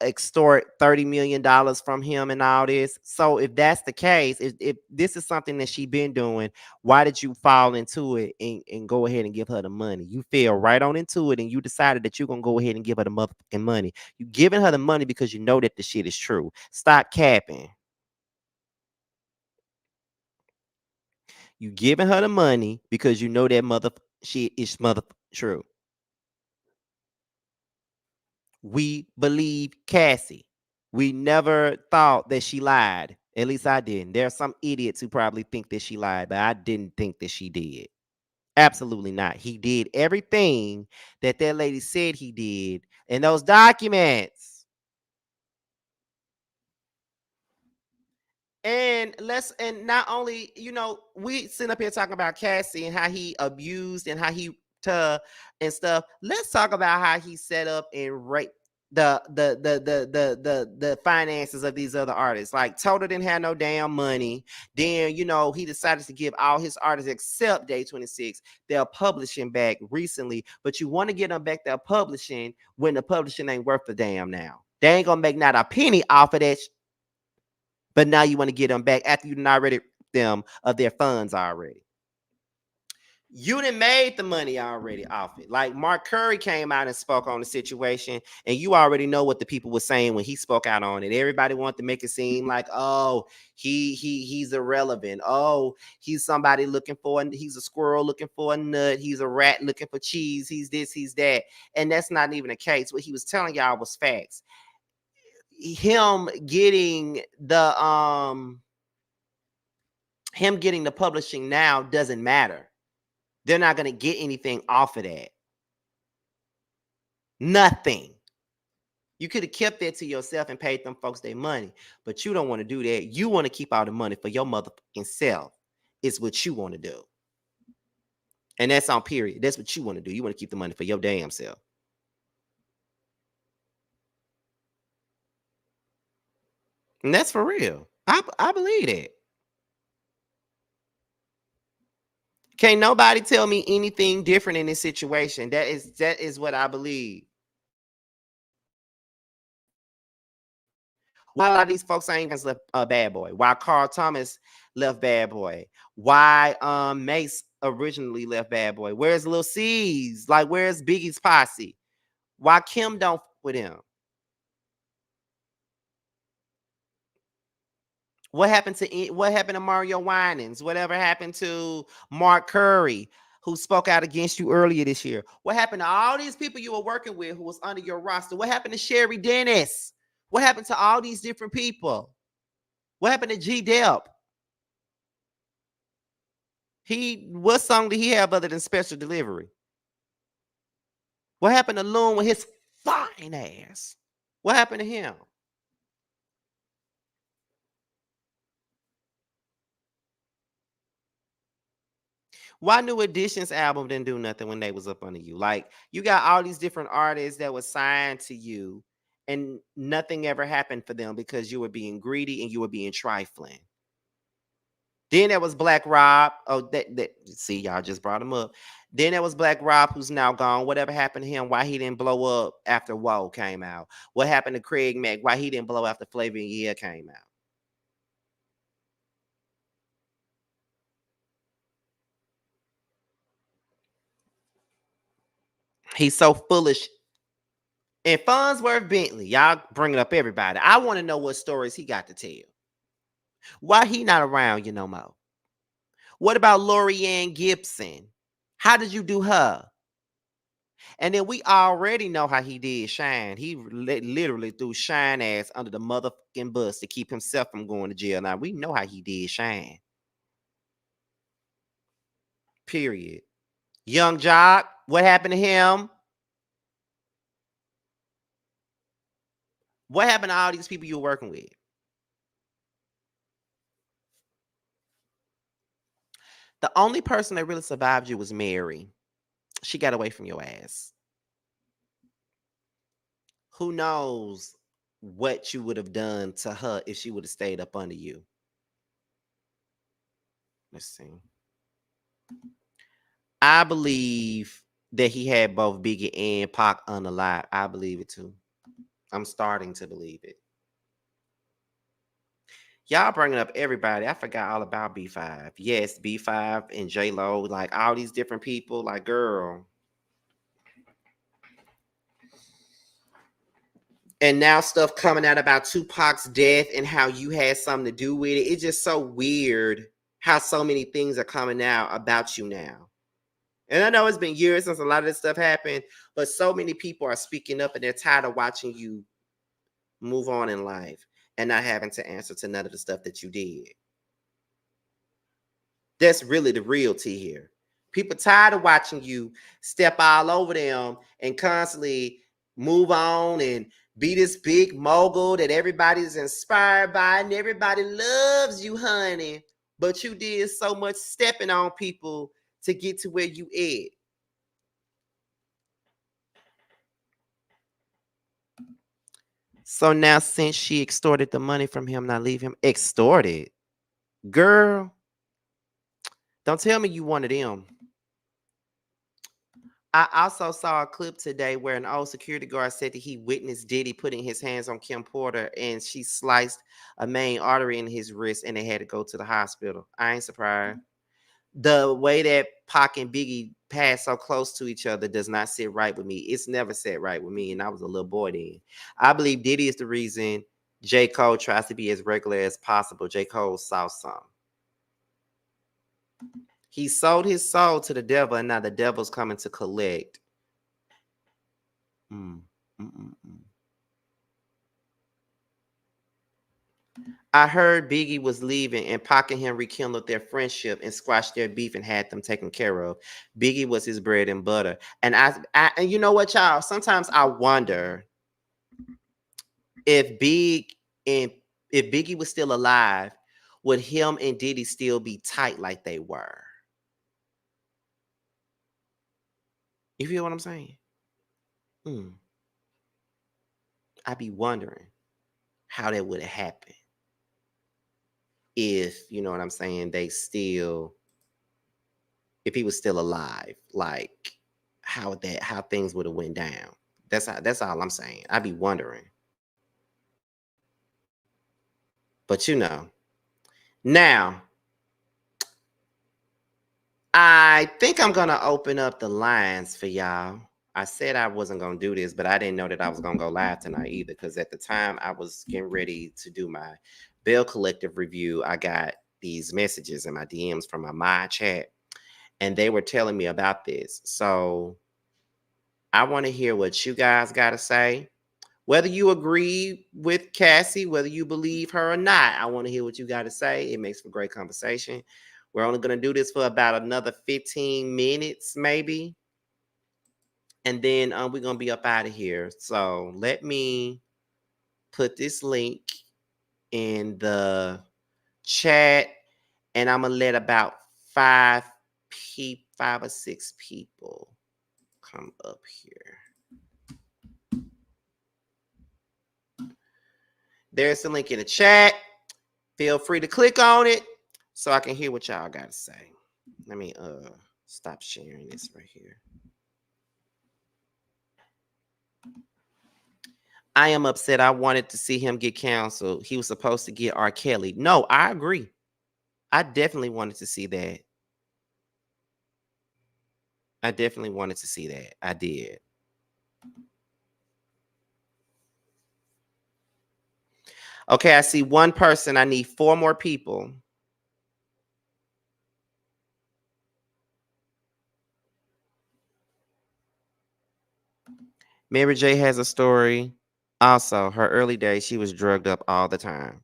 extort $30 million from him and all this. So if that's the case, if this is something that she been doing, why did you fall into it and go ahead and give her the money? You fell right on into it and you decided that you're gonna go ahead and give her the motherfucking money. You giving her the money because you know that the shit is true. Stop capping. You giving her the money because you know that mother shit is mother true. We believe Cassie. We never thought that she lied. At least I didn't. There are some idiots who probably think that she lied, but I didn't think that she did. Absolutely not. He did everything that lady said he did in those documents. And not only, we sitting up here talking about Cassie and how he abused and how he and stuff. Let's talk about how he set up and raped the finances of these other artists. Like Toto didn't have no damn money. Then he decided to give all his artists except Day 26 their publishing back recently. But you want to get them back their publishing when the publishing ain't worth a damn now. They ain't gonna make not a penny off of that. But now you want to get them back after you done already them of their funds already. You done made the money already off it. Like Mark Curry came out and spoke on the situation, and you already know what the people were saying when he spoke out on it. Everybody wanted to make it seem like, oh, he's irrelevant. Oh, he's somebody he's a squirrel looking for a nut. He's a rat looking for cheese. He's this, he's that. And that's not even the case. What he was telling y'all was facts. Him getting the him getting the publishing now doesn't matter. They're not going to get anything off of that. Nothing. You could have kept that to yourself and paid them folks their money, but you don't want to do that. You want to keep all the money for your motherfucking self. It's what you want to do. And that's on period. That's what you want to do. You want to keep the money for your damn self. And that's for real. I believe that. Can't nobody tell me anything different in this situation. That is what I believe. Why a lot of these folks ain't even left Bad Boy? Why Carl Thomas left Bad Boy? Why Mace originally left Bad Boy? Where's Lil C's? Like, where's Biggie's posse? Why Kim don't f with him? What happened to Mario Winans? Whatever happened to Mark Curry, who spoke out against you earlier this year? What happened to all these people you were working with who was under your roster? What happened to Sherry Dennis? What happened to all these different people? What happened to G Delp? What song did he have other than Special Delivery? What happened to Loon with his fine ass? What happened to him? Why New Edition's album didn't do nothing when they was up under you? Like, you got all these different artists that were signed to you and nothing ever happened for them because you were being greedy and you were being trifling. Then there was Black Rob. Oh, see, y'all just brought him up. Then there was Black Rob, who's now gone. Whatever happened to him? Why he didn't blow up after Whoa came out? What happened to Craig Mack? Why he didn't blow after Flavor in Year came out? He's so foolish. And Farnsworth Bentley, y'all bringing up everybody. I want to know what stories he got to tell. Why he not around you no more? What about Lorianne Gibson? How did you do her? And then we already know how he did Shine. He literally threw Shine ass under the motherfucking bus to keep himself from going to jail. Now, we know how he did Shine. Period. Young Jock, what happened to him? What happened to all these people you were working with? The only person that really survived you was Mary. She got away from your ass. Who knows what you would have done to her if she would have stayed up under you? Let's see. I believe that he had both Biggie and Pac unalive. I believe it too. I'm starting to believe it. Y'all bringing up everybody. I forgot all about B5. Yes, B5 and J-Lo, like all these different people. Like, girl. And now stuff coming out about Tupac's death and how you had something to do with it. It's just so weird how so many things are coming out about you now. And I know it's been years since a lot of this stuff happened, but so many people are speaking up and they're tired of watching you move on in life and not having to answer to none of the stuff that you did. That's really the reality here. People tired of watching you step all over them and constantly move on and be this big mogul that everybody's inspired by and everybody loves you, honey. But you did so much stepping on people to get to where you at. So now since she extorted the money from him, now leave him. Extorted? Girl, don't tell me you wanted him. I also saw a clip today where an old security guard said that he witnessed Diddy putting his hands on Kim Porter and she sliced a main artery in his wrist and they had to go to the hospital. I ain't surprised. The way that Pac and Biggie passed so close to each other does not sit right with me. It's never sat right with me, and I was a little boy then. I believe Diddy is the reason J. Cole tries to be as regular as possible. J. Cole saw something. He sold his soul to the devil, and now the devil's coming to collect. I heard Biggie was leaving and Pac and him rekindled their friendship and squashed their beef and had them taken care of. Biggie was his bread and butter. And and you know what, y'all? Sometimes I wonder if and if Biggie was still alive, would him and Diddy still be tight like they were? You feel what I'm saying? I be wondering how that would have happened if, you know what I'm saying, if he was still alive, like how things would have went down. That's all I'm saying. I be wondering. But now I think I'm gonna open up the lines for y'all. I said I wasn't gonna do this, but I didn't know that I was gonna go live tonight either. Because at the time I was getting ready to do my Bell Collective review, I got these messages in my DMs from my chat, and they were telling me about this. So I want to hear what you guys got to say. Whether you agree with Cassie, whether you believe her or not, I want to hear what you got to say. It makes for great conversation. We're only going to do this for about another 15 minutes, maybe. And then we're going to be up out of here. So let me put this link in the chat. And I'm going to let about 5 or 6 people come up here. There's the link in the chat. Feel free to click on it so I can hear what y'all got to say. Let me stop sharing this right here. I am upset. I wanted to see him get canceled. He was supposed to get R. Kelly. No, I agree. I definitely wanted to see that. I definitely wanted to see that. I did. Okay, I see one person. I need 4 more people. Mary J has a story. Also, her early days, she was drugged up all the time.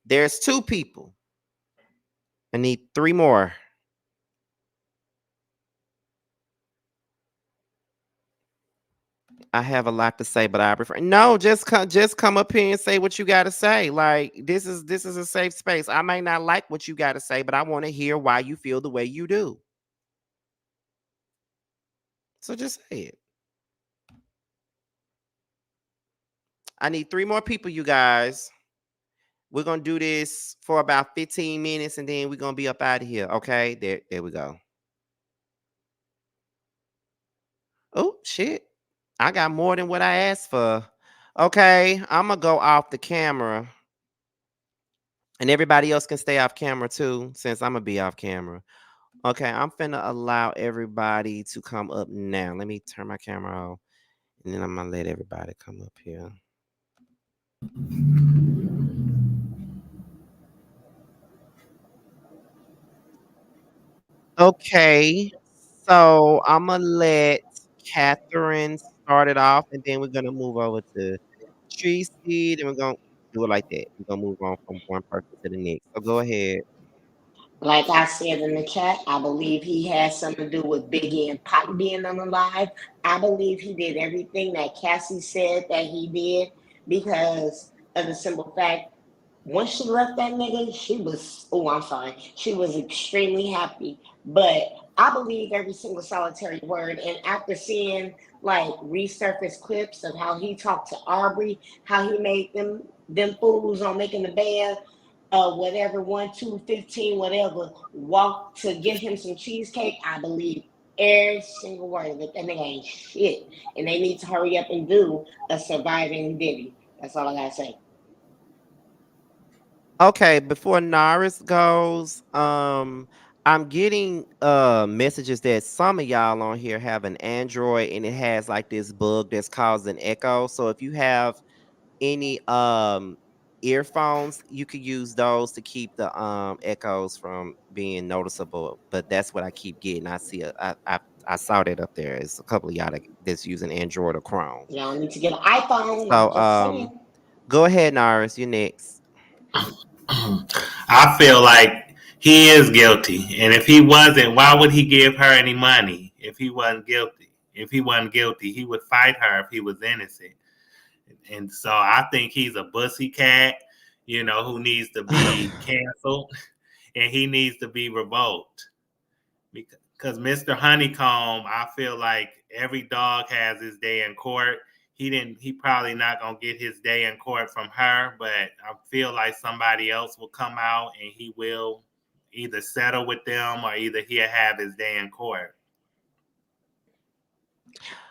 There's 2 people. I need 3 more. I have a lot to say, but I prefer just come up here and say what you got to say. Like this is a safe space. I may not like what you got to say, but I want to hear why you feel the way you do. So just say it. I need 3 more people, you guys. We're gonna do this for about 15 minutes, and then we're gonna be up out of here. Okay, there we go. Oh shit! I got more than what I asked for. Okay, I'm gonna go off the camera. And everybody else can stay off camera too, since I'm gonna be off camera. Okay, I'm finna allow everybody to come up now. Let me turn my camera off, and then I'm gonna let everybody come up here. Okay, so I'm gonna let Catherine start it off, and then we're gonna move over to Tracy, and we're gonna do it like that. We're gonna move on from one person to the next. So go ahead. Like I said in the chat, I believe he has something to do with Biggie and Pac being unalive. I believe he did everything that Cassie said that he did because of the simple fact once she left that nigga, she was extremely happy. But I believe every single solitary word. And after seeing like resurfaced clips of how he talked to Aubrey, how he made them fools on making the band, whatever, 1, 2, 15, whatever, walk to get him some cheesecake, I believe every single word of it. That nigga ain't shit. And they need to hurry up and do a surviving Diddy. That's all I gotta say. Okay, before Norris goes, I'm getting messages that some of y'all on here have an Android and it has like this bug that's causing echo. So if you have any earphones, you could use those to keep the echoes from being noticeable. But that's what I keep getting. I saw that up there. It's a couple of y'all that's using Android or Chrome. Y'all need to get an iPhone. I'm So just saying. go ahead, Norris. You're next. I feel like he is guilty, and if he wasn't, why would he give her any money? If he wasn't guilty, he would fight her if he was innocent. And so I think he's a bussy cat, who needs to be canceled, and he needs to be revoked. Because Mr. Honeycomb, I feel like every dog has his day in court. He probably not gonna get his day in court from her, but I feel like somebody else will come out and he will either settle with them or either he'll have his day in court.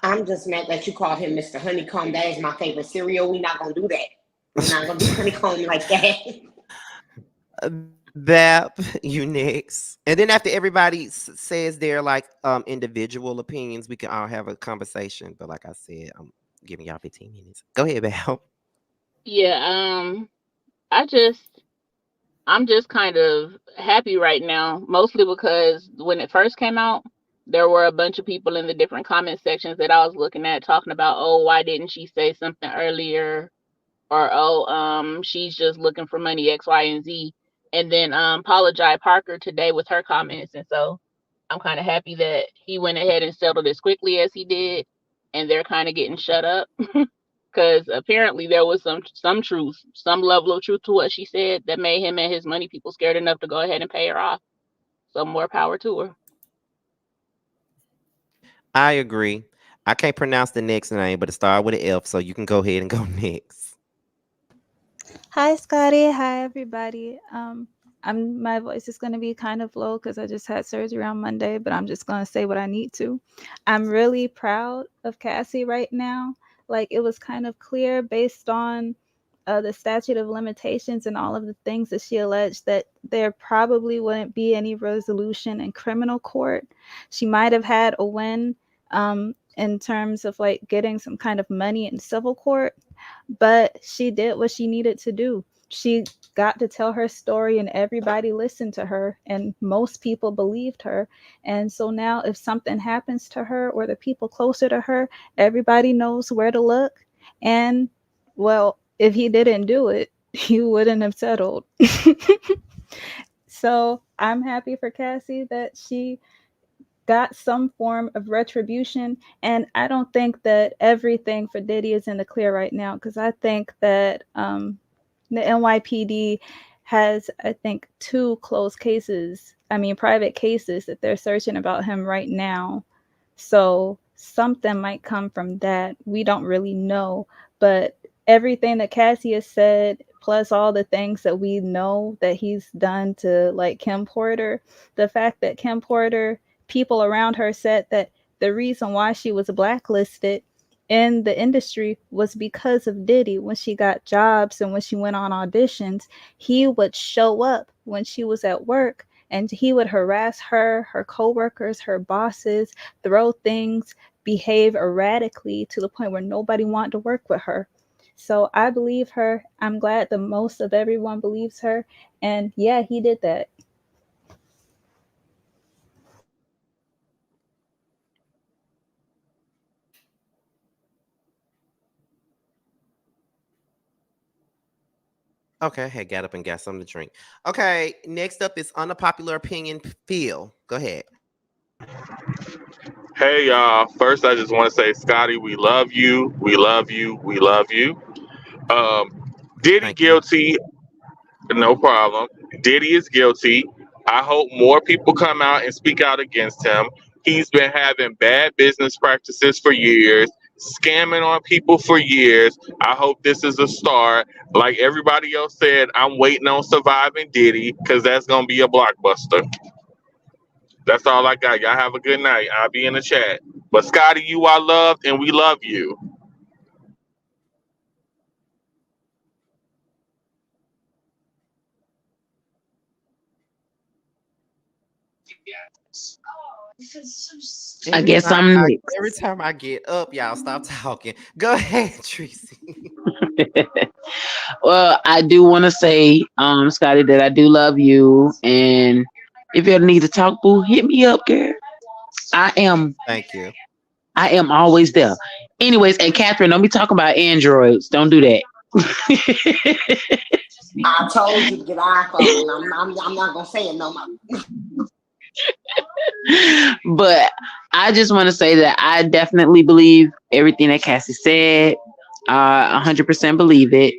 I'm just mad that you called him Mr. Honeycomb. That is my favorite cereal. We're not gonna do that. We're not gonna do honeycomb like that. Bap, you next. And then after everybody says their individual opinions, we can all have a conversation. But like I said, I'm giving y'all 15 minutes. Go ahead, Bap. Yeah, I'm just kind of happy right now, mostly because when it first came out, there were a bunch of people in the different comment sections that I was looking at talking about, oh, why didn't she say something earlier? Or, oh, she's just looking for money, X, Y, and Z. And then Paula Jai Parker today with her comments. And so I'm kind of happy that he went ahead and settled as quickly as he did. And they're kind of getting shut up. Because apparently there was some truth, some level of truth to what she said that made him and his money people scared enough to go ahead and pay her off. So more power to her. I agree. I can't pronounce the next name, but it started with an F, so you can go ahead and go next. Hi, Scotty. Hi, everybody. My voice is going to be kind of low because I just had surgery on Monday, but I'm just going to say what I need to. I'm really proud of Cassie right now. Like, it was kind of clear based on the statute of limitations and all of the things that she alleged that there probably wouldn't be any resolution in criminal court. She might have had a win in terms of getting some kind of money in civil court, but she did what she needed to do. She got to tell her story and everybody listened to her and most people believed her. And so now if something happens to her or the people closer to her, everybody knows where to look. And well, if he didn't do it, he wouldn't have settled. So I'm happy for Cassie that she got some form of retribution. And I don't think that everything for Diddy is in the clear right now, because I think that the NYPD has, I think, 2 closed cases, private cases that they're searching about him right now. So something might come from that. We don't really know, but everything that Cassie has said, plus all the things that we know that he's done to Kim Porter, the fact that Kim Porter, people around her said that the reason why she was blacklisted in the industry was because of Diddy. When she got jobs and when she went on auditions, he would show up when she was at work and he would harass her, her coworkers, her bosses, throw things, behave erratically to the point where nobody wanted to work with her. So I believe her. I'm glad that most of everyone believes her. And yeah, he did that. Okay, I had got up and got something to drink. Okay, next up is unpopular opinion. Phil, go ahead. Hey y'all, first I just want to say, Scotty, we love you. We love you. We love you. Diddy Thank you. guilty, no problem. Diddy is guilty. I hope more people come out and speak out against him. He's been having bad business practices for years, scamming on people for years. I hope this is a start. Like everybody else said, I'm waiting on Surviving Diddy because that's going to be a blockbuster. That's all I got. Y'all have a good night. I'll be in the chat. But Scotty, you are loved and we love you. I guess I'm next. Every time I get up, y'all stop talking. Go ahead, Tracy. Well, I do want to say, Scotty, that I do love you. And if you ever need to talk, boo, hit me up, girl. Thank you. I am always there. Anyways, and Catherine, don't be talking about androids. Don't do that. I told you to get an iPhone. I'm not gonna say it no more. But I just want to say that I definitely believe everything that Cassie said. 100% believe it.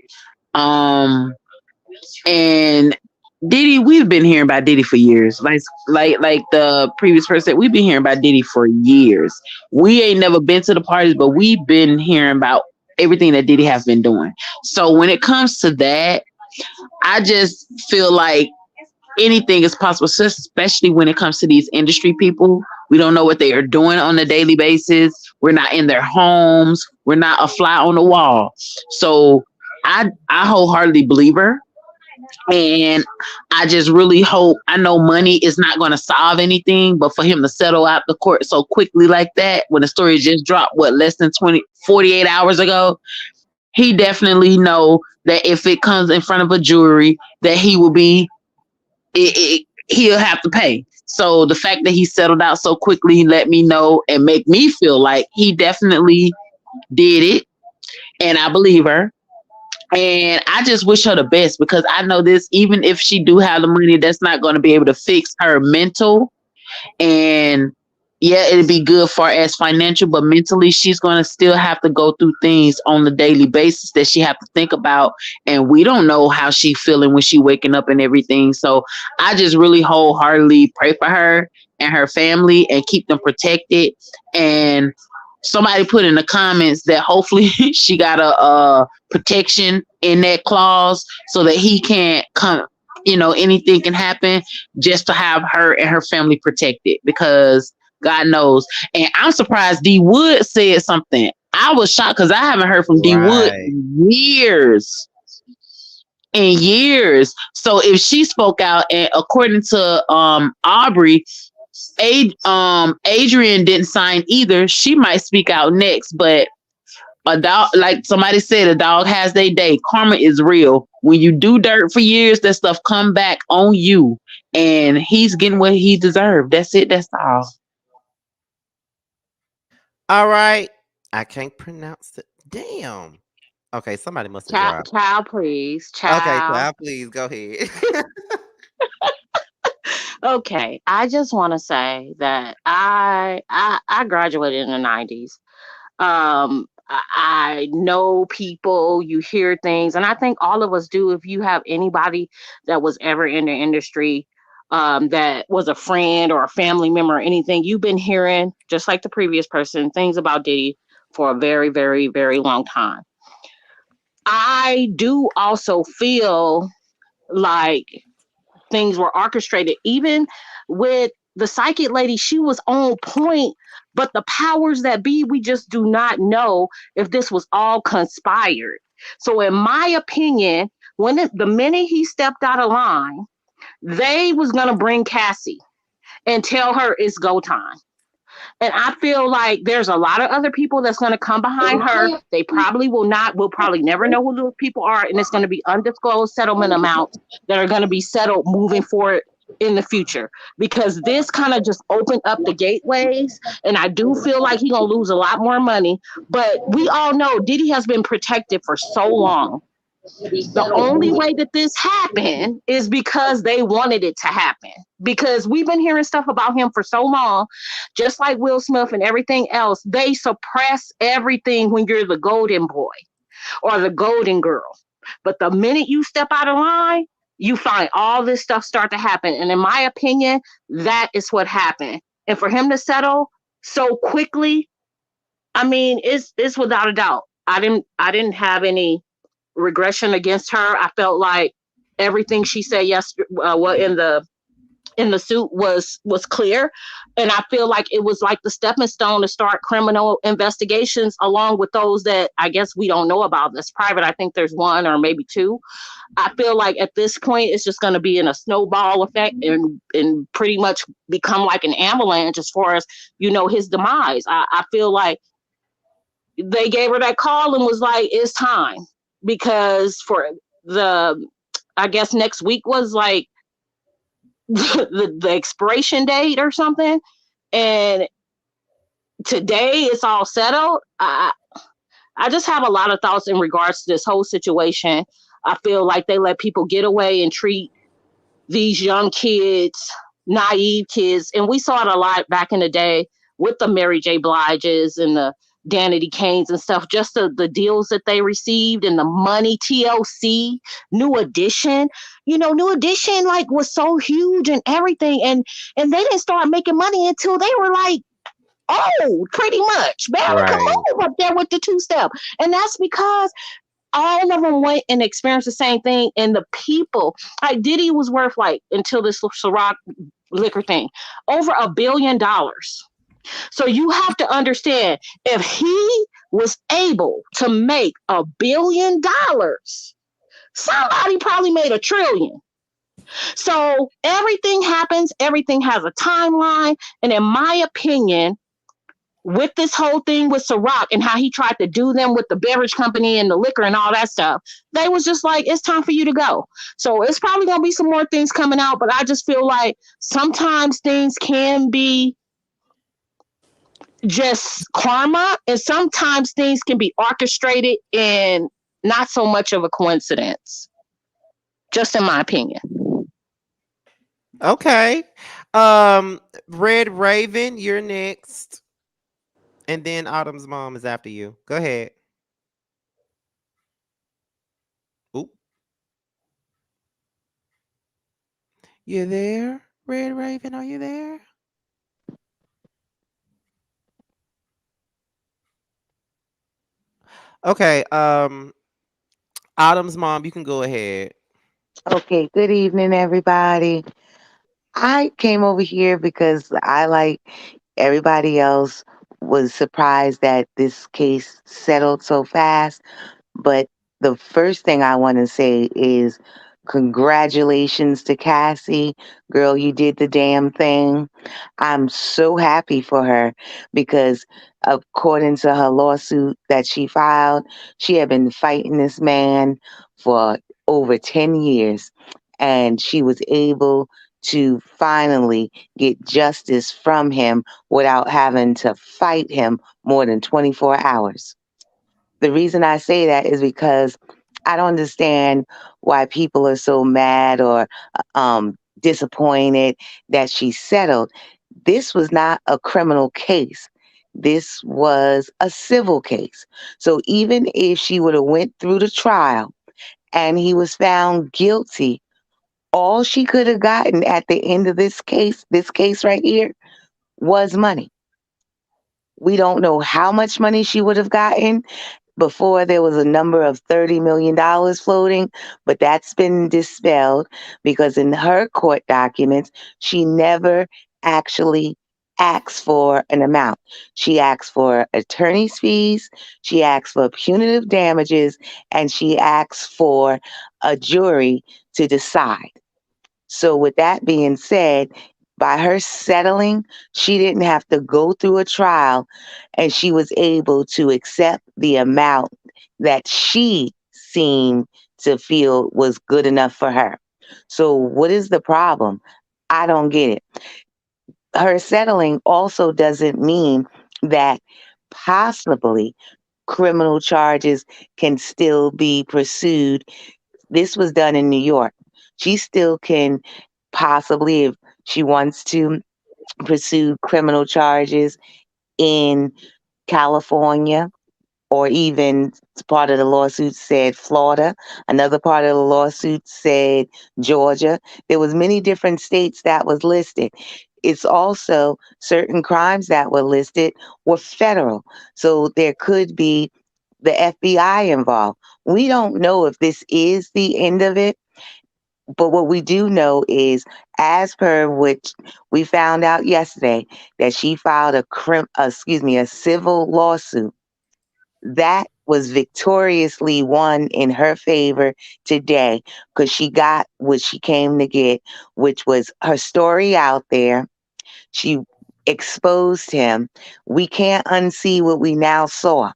And Diddy, we've been hearing about Diddy for years. Like the previous person said, we've been hearing about Diddy for years. We ain't never been to the parties, but we've been hearing about everything that Diddy has been doing. So when it comes to that, I just feel like anything is possible, especially when it comes to these industry people. We don't know what they are doing on a daily basis. We're not in their homes. We're not a fly on the wall. So I wholeheartedly believe her. And I just really hope, I know money is not going to solve anything, but for him to settle out the court so quickly like that, when the story just dropped, less than 48 hours ago, he definitely know that if it comes in front of a jury, that he will be, he'll have to pay. So the fact that he settled out so quickly let me know and make me feel like he definitely did it. And I believe her. And I just wish her the best, because I know this, even if she do have the money, that's not going to be able to fix her mental. And yeah, it'd be good for as financial, but mentally she's going to still have to go through things on a daily basis that she have to think about. And we don't know how she feeling when she waking up and everything. So I just really wholeheartedly pray for her and her family and keep them protected. And somebody put in the comments that hopefully she got a protection in that clause so that he can't come, anything can happen, just to have her and her family protected, because God knows. And I'm surprised D Wood said something. I was shocked because I haven't heard from D Wood in years. So if she spoke out, and according to Aubrey, Adrian didn't sign either, she might speak out next. But a dog, like somebody said, a dog has their day. Karma is real. When you do dirt for years, that stuff come back on you. And he's getting what he deserved. That's it. That's all. All right. I can't pronounce it. Damn. Okay, somebody must have dropped. Child, please. Okay, child, please go ahead. Okay, I just want to say that I graduated in the 90s. I know people, you hear things, and I think all of us do. If you have anybody that was ever in the industry, that was a friend or a family member or anything, you've been hearing, just like the previous person, things about Diddy for a very, very, very long time. I do also feel like things were orchestrated, even with the psychic lady. She was on point, but the powers that be, we just do not know if this was all conspired. So in my opinion, the minute he stepped out of line, they was going to bring Cassie and tell her it's go time. And I feel like there's a lot of other people that's going to come behind her. They probably will probably never know who those people are. And it's going to be undisclosed settlement amounts that are going to be settled moving forward in the future, because this kind of just opened up the gateways. And I do feel like he's going to lose a lot more money. But we all know Diddy has been protected for so long. The only way that this happened is because they wanted it to happen, because we've been hearing stuff about him for so long, just like Will Smith and everything else. They suppress everything when you're the golden boy or the golden girl. But the minute you step out of line, you find all this stuff start to happen. And in my opinion, that is what happened. And for him to settle so quickly, I mean, it's without a doubt. I didn't have any regression against her. I felt like everything she said yesterday, in the suit was clear, and I feel like it was like the stepping stone to start criminal investigations, along with those that I guess we don't know about that's private. I think there's one or maybe two. I feel like at this point it's just going to be in a snowball effect and pretty much become like an avalanche as far as his demise. I feel like they gave her that call and was like, it's time. Because for I guess next week was like the expiration date or something. And today it's all settled. I just have a lot of thoughts in regards to this whole situation. I feel like they let people get away and treat these young kids, naive kids. And we saw it a lot back in the day with the Mary J. Bliges and the Danity Kanes and stuff, just the deals that they received and the money. TLC, New Edition, New Edition like was so huge and everything. And they didn't start making money until they were like, oh, pretty much. Barely come Right. home up there with the two-step. And that's because all of them went and experienced the same thing. And the people, like Diddy was worth like, until this Ciroc liquor thing, over $1 billion. So you have to understand, if he was able to make $1 billion, somebody probably made $1 trillion. So everything happens, everything has a timeline. And in my opinion, with this whole thing with Ciroc and how he tried to do them with the beverage company and the liquor and all that stuff, they was just like, it's time for you to go. So it's probably going to be some more things coming out, but I just feel like sometimes things can be just karma, and sometimes things can be orchestrated and not so much of a coincidence, just in my opinion. Okay. Red Raven, you're next. And then Autumn's mom is after you. Go ahead. Oop. You there? Red Raven, are you there? Okay. Autumn's mom, you can go ahead. Okay, good evening, everybody. I came over here because I, like everybody else, was surprised that this case settled so fast. But the first thing I want to say is congratulations to Cassie. Girl, you did the damn thing. I'm so happy for her because, according to her lawsuit that she filed, she had been fighting this man for over 10 years, and she was able to finally get justice from him without having to fight him more than 24 hours. The reason I say that is because I don't understand why people are so mad or disappointed that she settled. This was not a criminal case. This was a civil case. So even if she would have went through the trial and he was found guilty, all she could have gotten at the end of this case right here, was money. We don't know how much money she would have gotten. Before, there was a number of $30 million floating, but that's been dispelled because in her court documents, she never actually asked for an amount. She asked for attorney's fees, she asked for punitive damages, and she asked for a jury to decide. So, with that being said, by her settling, she didn't have to go through a trial, and she was able to accept the amount that she seemed to feel was good enough for her. So, what is the problem? I don't get it. Her settling also doesn't mean that possibly criminal charges can still be pursued. This was done in New York. She still can possibly, if she wants to, pursue criminal charges in California, or even part of the lawsuit said Florida. Another part of the lawsuit said Georgia. There was many different states that was listed. It's also certain crimes that were listed were federal. So there could be the FBI involved. We don't know if this is the end of it, but what we do know is, as per which we found out yesterday, that she filed a civil lawsuit that was victoriously won in her favor today, because she got what she came to get, which was her story out there. She exposed him. We can't unsee what we now saw,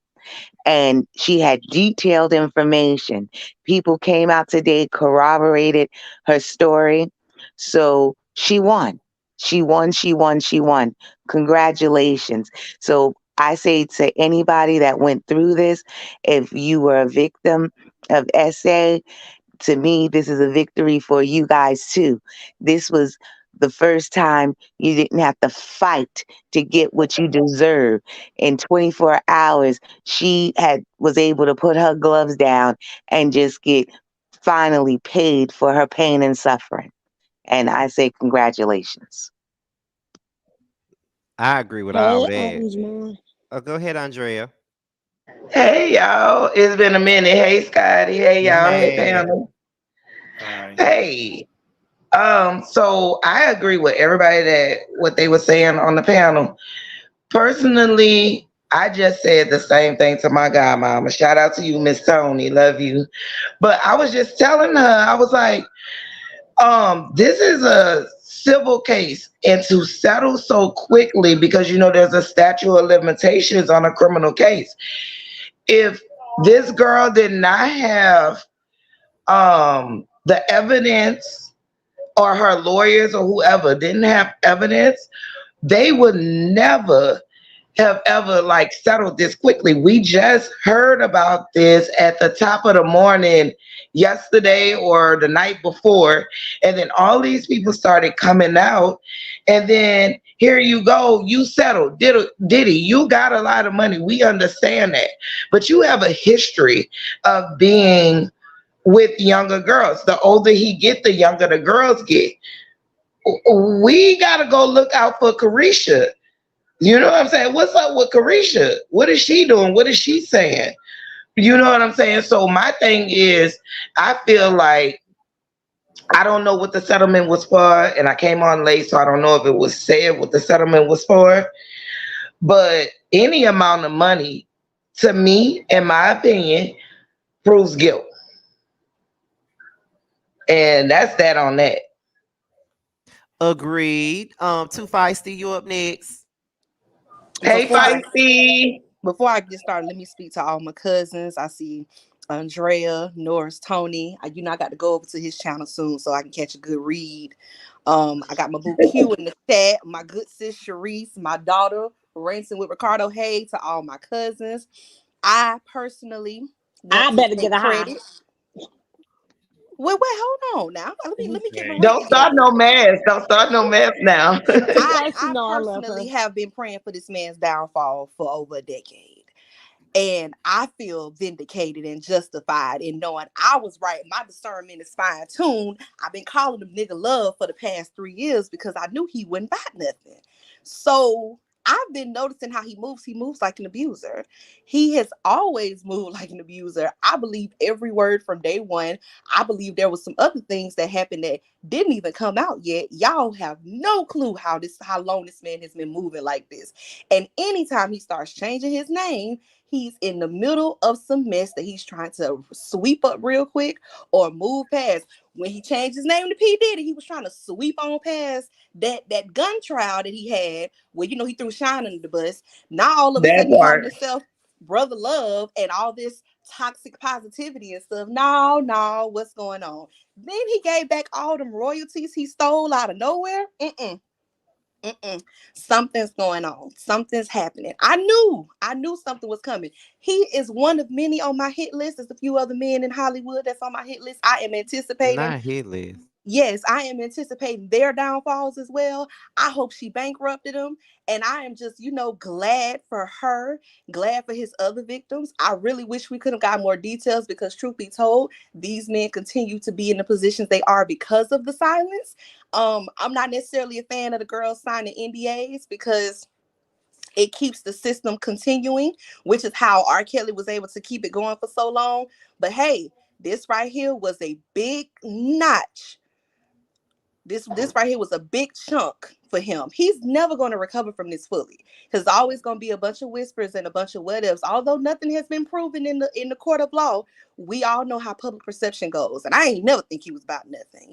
and she had detailed information. People came out today, corroborated her story. So she won. She won, she won, she won. Congratulations. So I say to anybody that went through this, if you were a victim of SA, to me, this is a victory for you guys too. This was the first time you didn't have to fight to get what you deserve. In 24 hours, she was able to put her gloves down and just get finally paid for her pain and suffering. And I say congratulations. I agree with all Hey, that. Osmond. Oh, go ahead, Andrea. Hey y'all, it's been a minute. Hey Scotty, hey y'all, hey Hey. Pamela. All right. Hey. So I agree with everybody that what they were saying on the panel. Personally, I just said the same thing to my godmama. Shout out to you, Miss Tony. Love you. But I was just telling her, I was like, this is a civil case, and to settle so quickly because there's a statute of limitations on a criminal case. If this girl did not have the evidence, or her lawyers or whoever didn't have evidence, they would never have ever settled this quickly. We just heard about this at the top of the morning yesterday or the night before, and then all these people started coming out, and then here you go, you settled. Diddy, you got a lot of money, we understand that, but you have a history of being with younger girls. The older he get, the younger the girls get. We gotta go look out for Carisha. You know what I'm saying? What's up with Carisha? What is she doing? What is she saying? You know what I'm saying? So my thing is, I feel like I don't know what the settlement was for, and I came on late, so I don't know if it was said what the settlement was for. But any amount of money, to me, in my opinion, proves guilt. And that's that on that. Agreed. Too Feisty, you up next. Hey, Feisty. Before I get started, let me speak to all my cousins. I see Andrea, Norris, Tony. I got to go over to his channel soon so I can catch a good read. I got my boo Q in the chat, my good sis Sharice, my daughter, Ransom with Ricardo. Hey to all my cousins. I personally want to take credit. Wait, hold on now. Let me get my Don't start no mess. Don't start no mess now. I personally have been praying for this man's downfall for over a decade. And I feel vindicated and justified in knowing I was right. My discernment is fine tuned. I've been calling him nigga love for the past 3 years because I knew he wouldn't buy nothing. So I've been noticing how he moves. He moves like an abuser. He has always moved like an abuser. I believe every word from day one. I believe there was some other things that happened that didn't even come out yet. Y'all have no clue how long this man has been moving like this. And anytime he starts changing his name, he's in the middle of some mess that he's trying to sweep up real quick or move past. When he changed his name to P. Diddy, he was trying to sweep on past that gun trial that he had where, he threw Shine under the bus. Now all of a sudden he calling himself Brother Love and all this toxic positivity and stuff. No, what's going on? Then he gave back all them royalties he stole out of nowhere. Something's going on. Something's happening. I knew something was coming. He is one of many on my hit list. There's a few other men in Hollywood that's on my hit list. I am anticipating. Not hit list. Yes, I am anticipating their downfalls as well. I hope she bankrupted him. And I am just, glad for her, glad for his other victims. I really wish we could have got more details because truth be told, these men continue to be in the positions they are because of the silence. I'm not necessarily a fan of the girls signing NDAs because it keeps the system continuing, which is how R. Kelly was able to keep it going for so long. But hey, this right here was a big notch. This right here was a big chunk for him. He's never going to recover from this fully because there's always going to be a bunch of whispers and a bunch of what ifs. Although nothing has been proven in the court of law, we all know how public perception goes. And I ain't never think he was about nothing.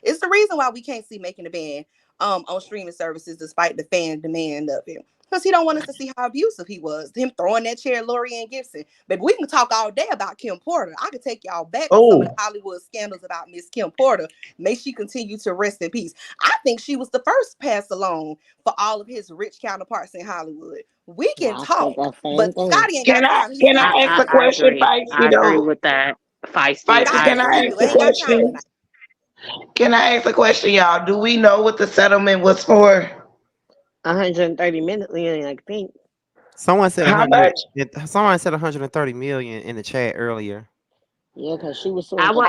It's the reason why we can't see Making a Band on streaming services despite the fan demand of him. Because he don't want us to see how abusive he was. Him throwing that chair at Lorianne Gibson. But we can talk all day about Kim Porter. I could take y'all back to some of the Hollywood scandals about Miss Kim Porter. May she continue to rest in peace. I think she was the first pass along for all of his rich counterparts in Hollywood. We can talk, but Scotty ain't got time. Can I ask a question, Feisty? I agree with that. Feisty, can I ask a question? Can I ask a question, y'all? Do we know what the settlement was for? 130 million, I think. Someone said how much? Someone said 130 million in the chat earlier. Yeah, because she was. I looked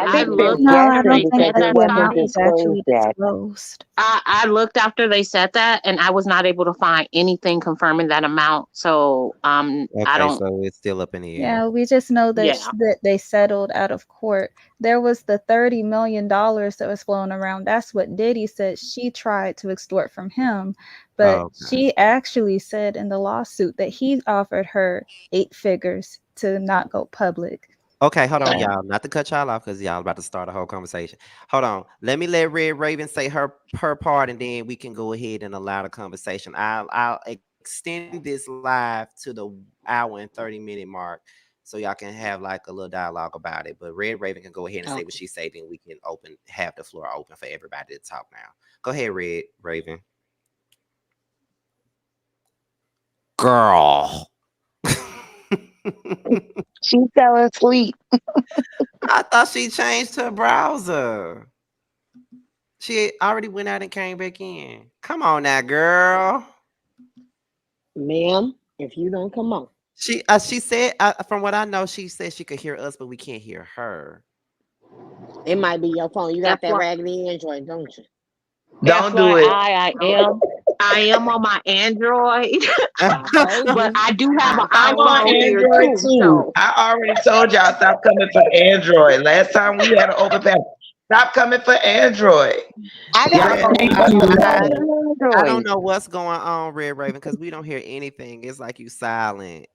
No, I after don't they think said that that. amount was actually disclosed. I looked after they said that, and I was not able to find anything confirming that amount. So I don't. So it's still up in the air. Yeah, we just know that that they settled out of court. There was the $30 million that was flown around. That's what Diddy said she tried to extort from him, but she actually said in the lawsuit that he offered her 8 figures to not go public. Okay, hold on, y'all. Not to cut y'all off because y'all about to start a whole conversation. Hold on. Let me let Red Raven say her part, and then we can go ahead and allow the conversation. I'll extend this live to the hour and 30-minute mark, so y'all can have like a little dialogue about it. But Red Raven can go ahead and say what she say, then we can have the floor open for everybody to talk now. Go ahead, Red Raven. Girl. She fell asleep. I thought she changed her browser. She already went out and came back in. Come on now, girl. Ma'am, if you don't come on. She said, from what I know, she said she could hear us, but we can't hear her. It might be your phone. You got that raggedy Android, don't you? Don't do it. I am on my Android, but I do have an I'm on iPhone here Android too. So. I already told y'all stop coming for Android. Last time we had an open pass. Stop coming for Android. I don't know what's going on, Red Raven, because we don't hear anything. It's like you silent.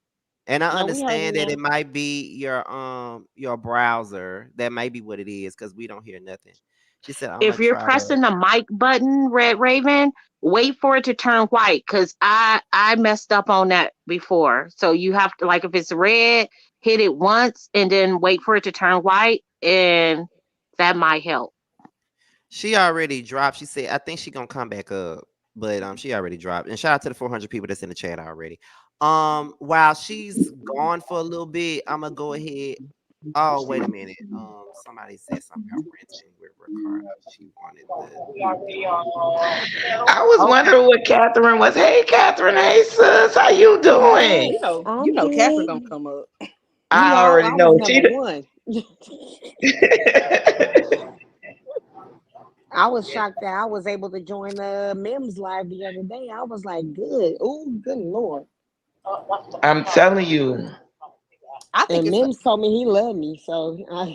And I understand that it might be your browser. That might be what it is, because we don't hear nothing. She said, if you're pressing the mic button, Red Raven, wait for it to turn white, because I messed up on that before. So you have to, like, if it's red, hit it once and then wait for it to turn white, and that might help. She already dropped. She said, I think she's gonna come back up, but she already dropped. And shout out to the 400 people that's in the chat already. While she's gone for a little bit, I'm gonna go ahead. Oh, wait a minute. Somebody said something about renting with Ricardo. She wanted I was wondering what Catherine was. Hey, Catherine. Hey, sis. How you doing? You know Catherine gonna come up. I already know. One. I was shocked that I was able to join Mims live the other day. I was like, good. Oh, good Lord. I'm telling you. I think Mims told me he loved me, so I'm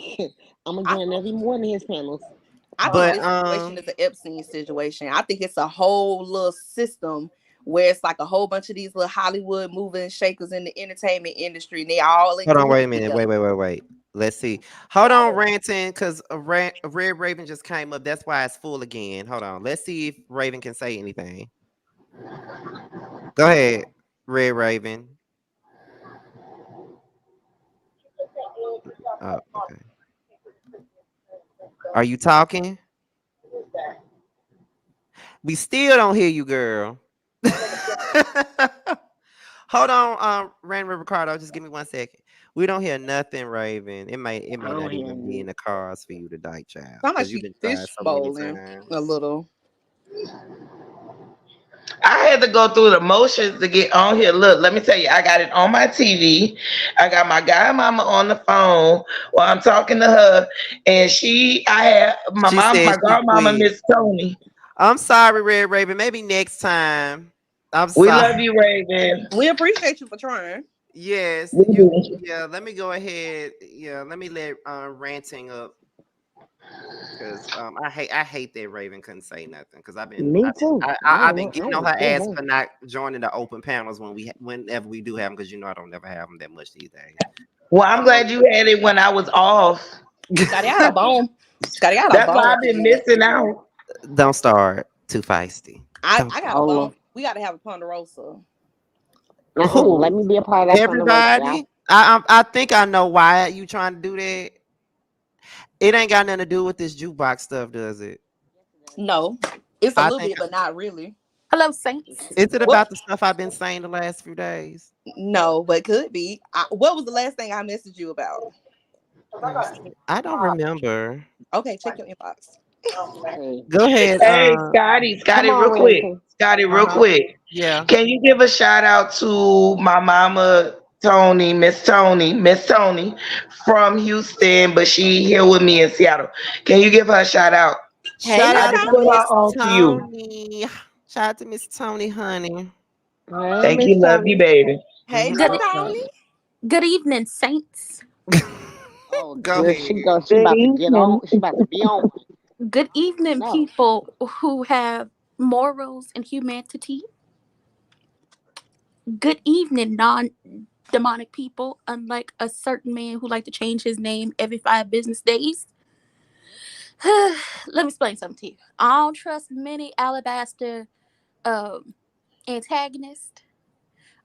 gonna join every one of his panels. I think this situation is an Epstein situation. I think it's a whole little system where it's like a whole bunch of these little Hollywood moving shakers in the entertainment industry, and they all. Hold on, wait a minute. Wait. Let's see. Hold on, ranting, because Red Raven just came up. That's why it's full again. Hold on. Let's see if Raven can say anything. Go ahead, Red Raven. Oh, okay. Are you talking? We still don't hear you, girl. Hold on, Random Ricardo. Just give me 1 second. We don't hear nothing, Raven. It may not even be in the cars for you tonight, child. I'm like you fish bowling a little. I had to go through the motions to get on here. Look, let me tell you, I got it on my TV. I got my godmama on the phone while I'm talking to her, and I had my godmama, Miss Tony. I'm sorry, Red Raven. Maybe next time. We love you, Raven. We appreciate you for trying. Yes. Yeah, let me go ahead. Yeah, let me let ranting up. Because I hate that Raven couldn't say nothing. Because I've been getting on her ass for not joining the open panels whenever we do have them, because I don't never have them that much these days. Well, I'm glad you had it when I was off. Scotty out a bone. That's why I've been missing out. Don't start too feisty. I got a bone. We got to have a Ponderosa. Who? Let me be a part of that controversy. Everybody? I think I know why you trying to do that. It ain't got nothing to do with this jukebox stuff, does it? No, it's a I little think. bit, but not really. Hello, Saints. Is it What? about the stuff I've been saying the last few days? No, but could be. What was the last thing I messaged you about? I don't remember. Okay, check your inbox. Go ahead. Hey, Scotty, Come on, real quick. Ransom. Scotty, real quick. Yeah. Can you give a shout out to my mama, Tony, Miss Tony from Houston, but she here with me in Seattle. Can you give her a shout out? Hey, Shout Miss I out just to put Tony. her Miss on to you. Tony. Shout out to Miss Tony, honey. Hey, Thank Miss you, love you, Tony. baby. Hey, Good Miss Tony. good evening, Saints. Oh, Go good. ahead. She Good about to get on. evening. She about to be on. Good evening, No. people who have morals and humanity. Good evening, non-demonic people. Unlike a certain man who like to change his name every 5 business days. Let me explain something to you. I don't trust many alabaster antagonists,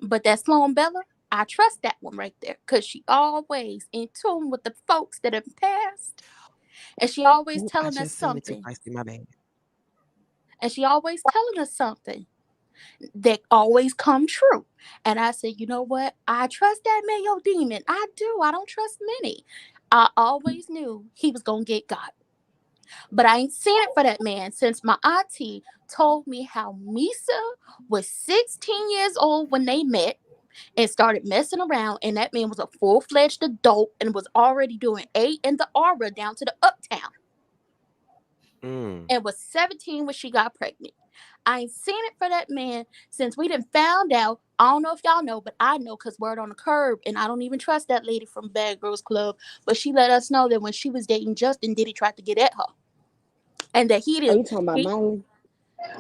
but that Sloan Bella, I trust that one right there because she always in tune with the folks that have passed, and she always Ooh, I telling us just seen it too something. feisty, my bad. And she always telling us something that always come true. And I said, you know what? I trust that Mayo demon. I do. I don't trust many. I always knew he was gonna get got. But I ain't seen it for that man since my auntie told me how Misa was 16 years old when they met and started messing around, and that man was a full-fledged adult and was already doing A in the aura down to the uptown. And was 17 when she got pregnant. I ain't seen it for that man since we done found out. I don't know if y'all know, but I know because word on the curb, and I don't even trust that lady from Bad Girls Club, but she let us know that when she was dating Justin, Diddy tried to get at her. And that he Are did. you talking about Miley?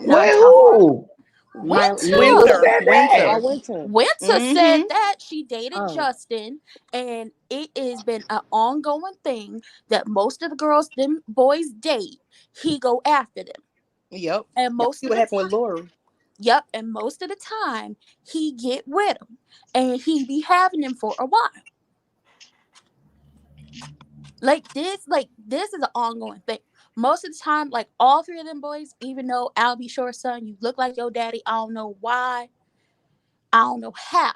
No, I'm Wait, talking who? Miley. Who Winter. said Oh, that? Winter. Winter said Mm-hmm. that she dated Oh, Justin, and it has been an ongoing thing that most of the girls them boys date, he go after them. Yep. And Y'all most see of what the happened with time, Lori. yep, and most of the time he get with them, and he be having them for a while. Like this is an ongoing thing. Most of the time, like all three of them boys, even though I'll be sure, son, you look like your daddy. I don't know why. I don't know how.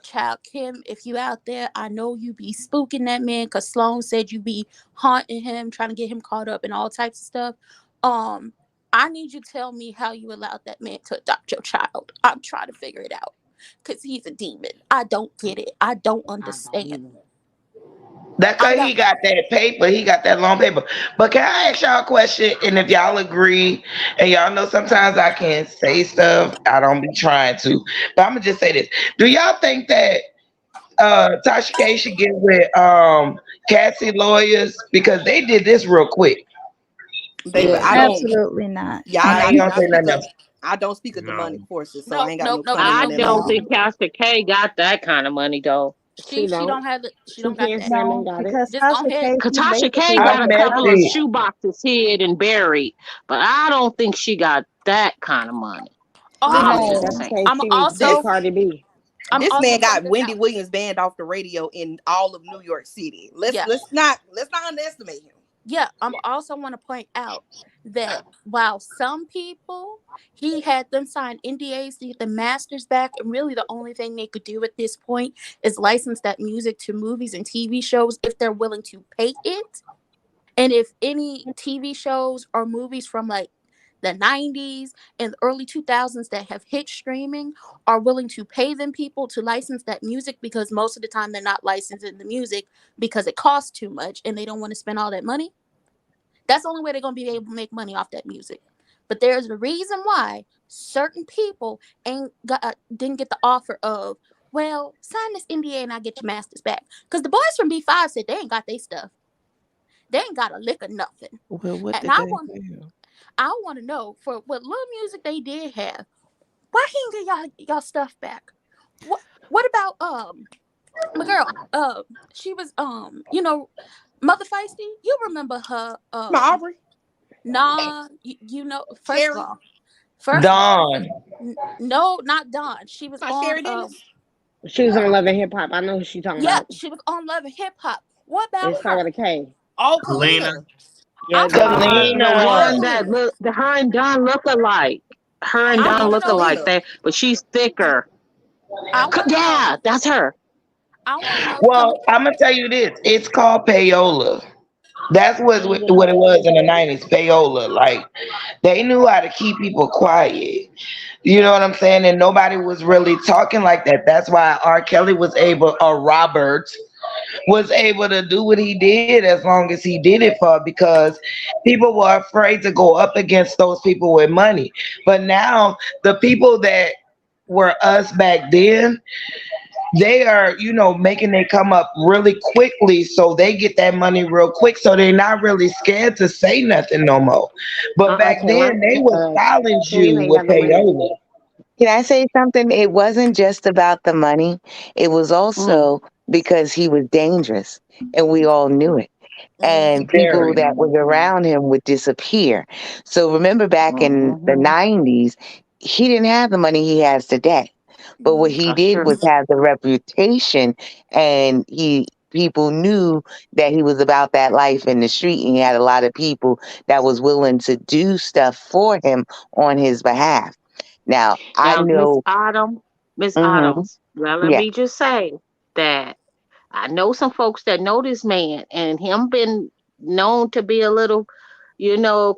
Child Kim, if you out there, I know you be spooking that man because Sloan said you be haunting him, trying to get him caught up in all types of stuff. Um, I need you to tell me how you allowed that man to adopt your child. I'm trying to figure it out because he's a demon. I don't get it. I don't I don't understand. either. That's I cause got he got that paper. He got that long paper. But can I ask y'all a question? And if y'all agree, and y'all know sometimes I can say stuff, I don't be trying to. But I'm gonna just say this. Do y'all think that Tasha K should get with Cassie lawyers? Because they did this real quick. Baby, Yes. I don't. Absolutely not. Yeah, I I ain't I gonna say speak nothing of. else. I don't speak of demonic No. forces, so I nope, ain't got nope, no nope. comment She I on don't. that don't lawyer. think Pastor K got that kind of money though. She don't have it. She Two don't got Pierce that. Sherman No, got it. because Just go Tasha ahead. K, she Katasha K basically got I'm a got couple of messy. custody. shoeboxes hid and buried, but I don't think she got that kind of money. Um, I'm Right. just That's No, saying. say I'm she need to pay This also Cardi B. I'm this also man putting got this Wendy out. Williams banned off the radio in all of New York City. Let's Yeah, let's not underestimate him. yeah. I'm also want to point out that while some people he had them sign NDAs to get the masters back, and really the only thing they could do at this point is license that music to movies and TV shows if they're willing to pay it. And if any TV shows or movies from like the 90s and the early 2000s that have hit streaming are willing to pay them people to license that music, because most of the time they're not licensing the music because it costs too much and they don't want to spend all that money. That's the only way they're going to be able to make money off that music. But there's a reason why certain people didn't get the offer of, well, sign this NDA and I get your masters back. Because the boys from B5 said they ain't got their stuff. They ain't got a lick of nothing. Well, what And did they do? I want to know, for what little music they did have, why he didn't get y'all stuff back? What about my girl? She was Mother Feisty. You remember her? My Aubrey, Nah, you know. First of Cherry. all, First of all, Dawn. no, not Dawn. She was Not on Sherry Dennis. She was on Love and Hip Hop. I know who she talking yeah, about. she was on Love and Hip Hop. What about It started her? with a K. Oh, Kalina. Kalina. Yeah, I want to know The one Kalina. that who. look, her and Don look alike. Her and I Don want look alike. Kalina. They, but she's thicker. I want to know. Yeah, that's her. I want to know Well, I'm gonna tell you this. It's called payola. That's what it was in the 90s. Payola. Like they knew how to keep people quiet. You know what I'm saying? And nobody was really talking like that. That's why R. Kelly was able, or Robert was able to do what he did as long as he did it for, because people were afraid to go up against those people with money. But now the people that were us back then, they are, making it come up really quickly, so they get that money real quick, so they're not really scared to say nothing no more. But back then they would silence you Kalina ain't with got no money. payola. Can I say something? It wasn't just about the money. It was Mm. also because he was dangerous and we all knew it. And people Very. that was around him would disappear. So remember back in the Mm-hmm. 90s, he didn't have the money he has today. But what he That's did true. was have the reputation, and people knew that he was about that life in the street, and he had a lot of people that was willing to do stuff for him on his behalf. Now I Now, know. Miss Hmm. Autumn, well, let Yeah. me just say that I know some folks that know this man and him been known to be a little,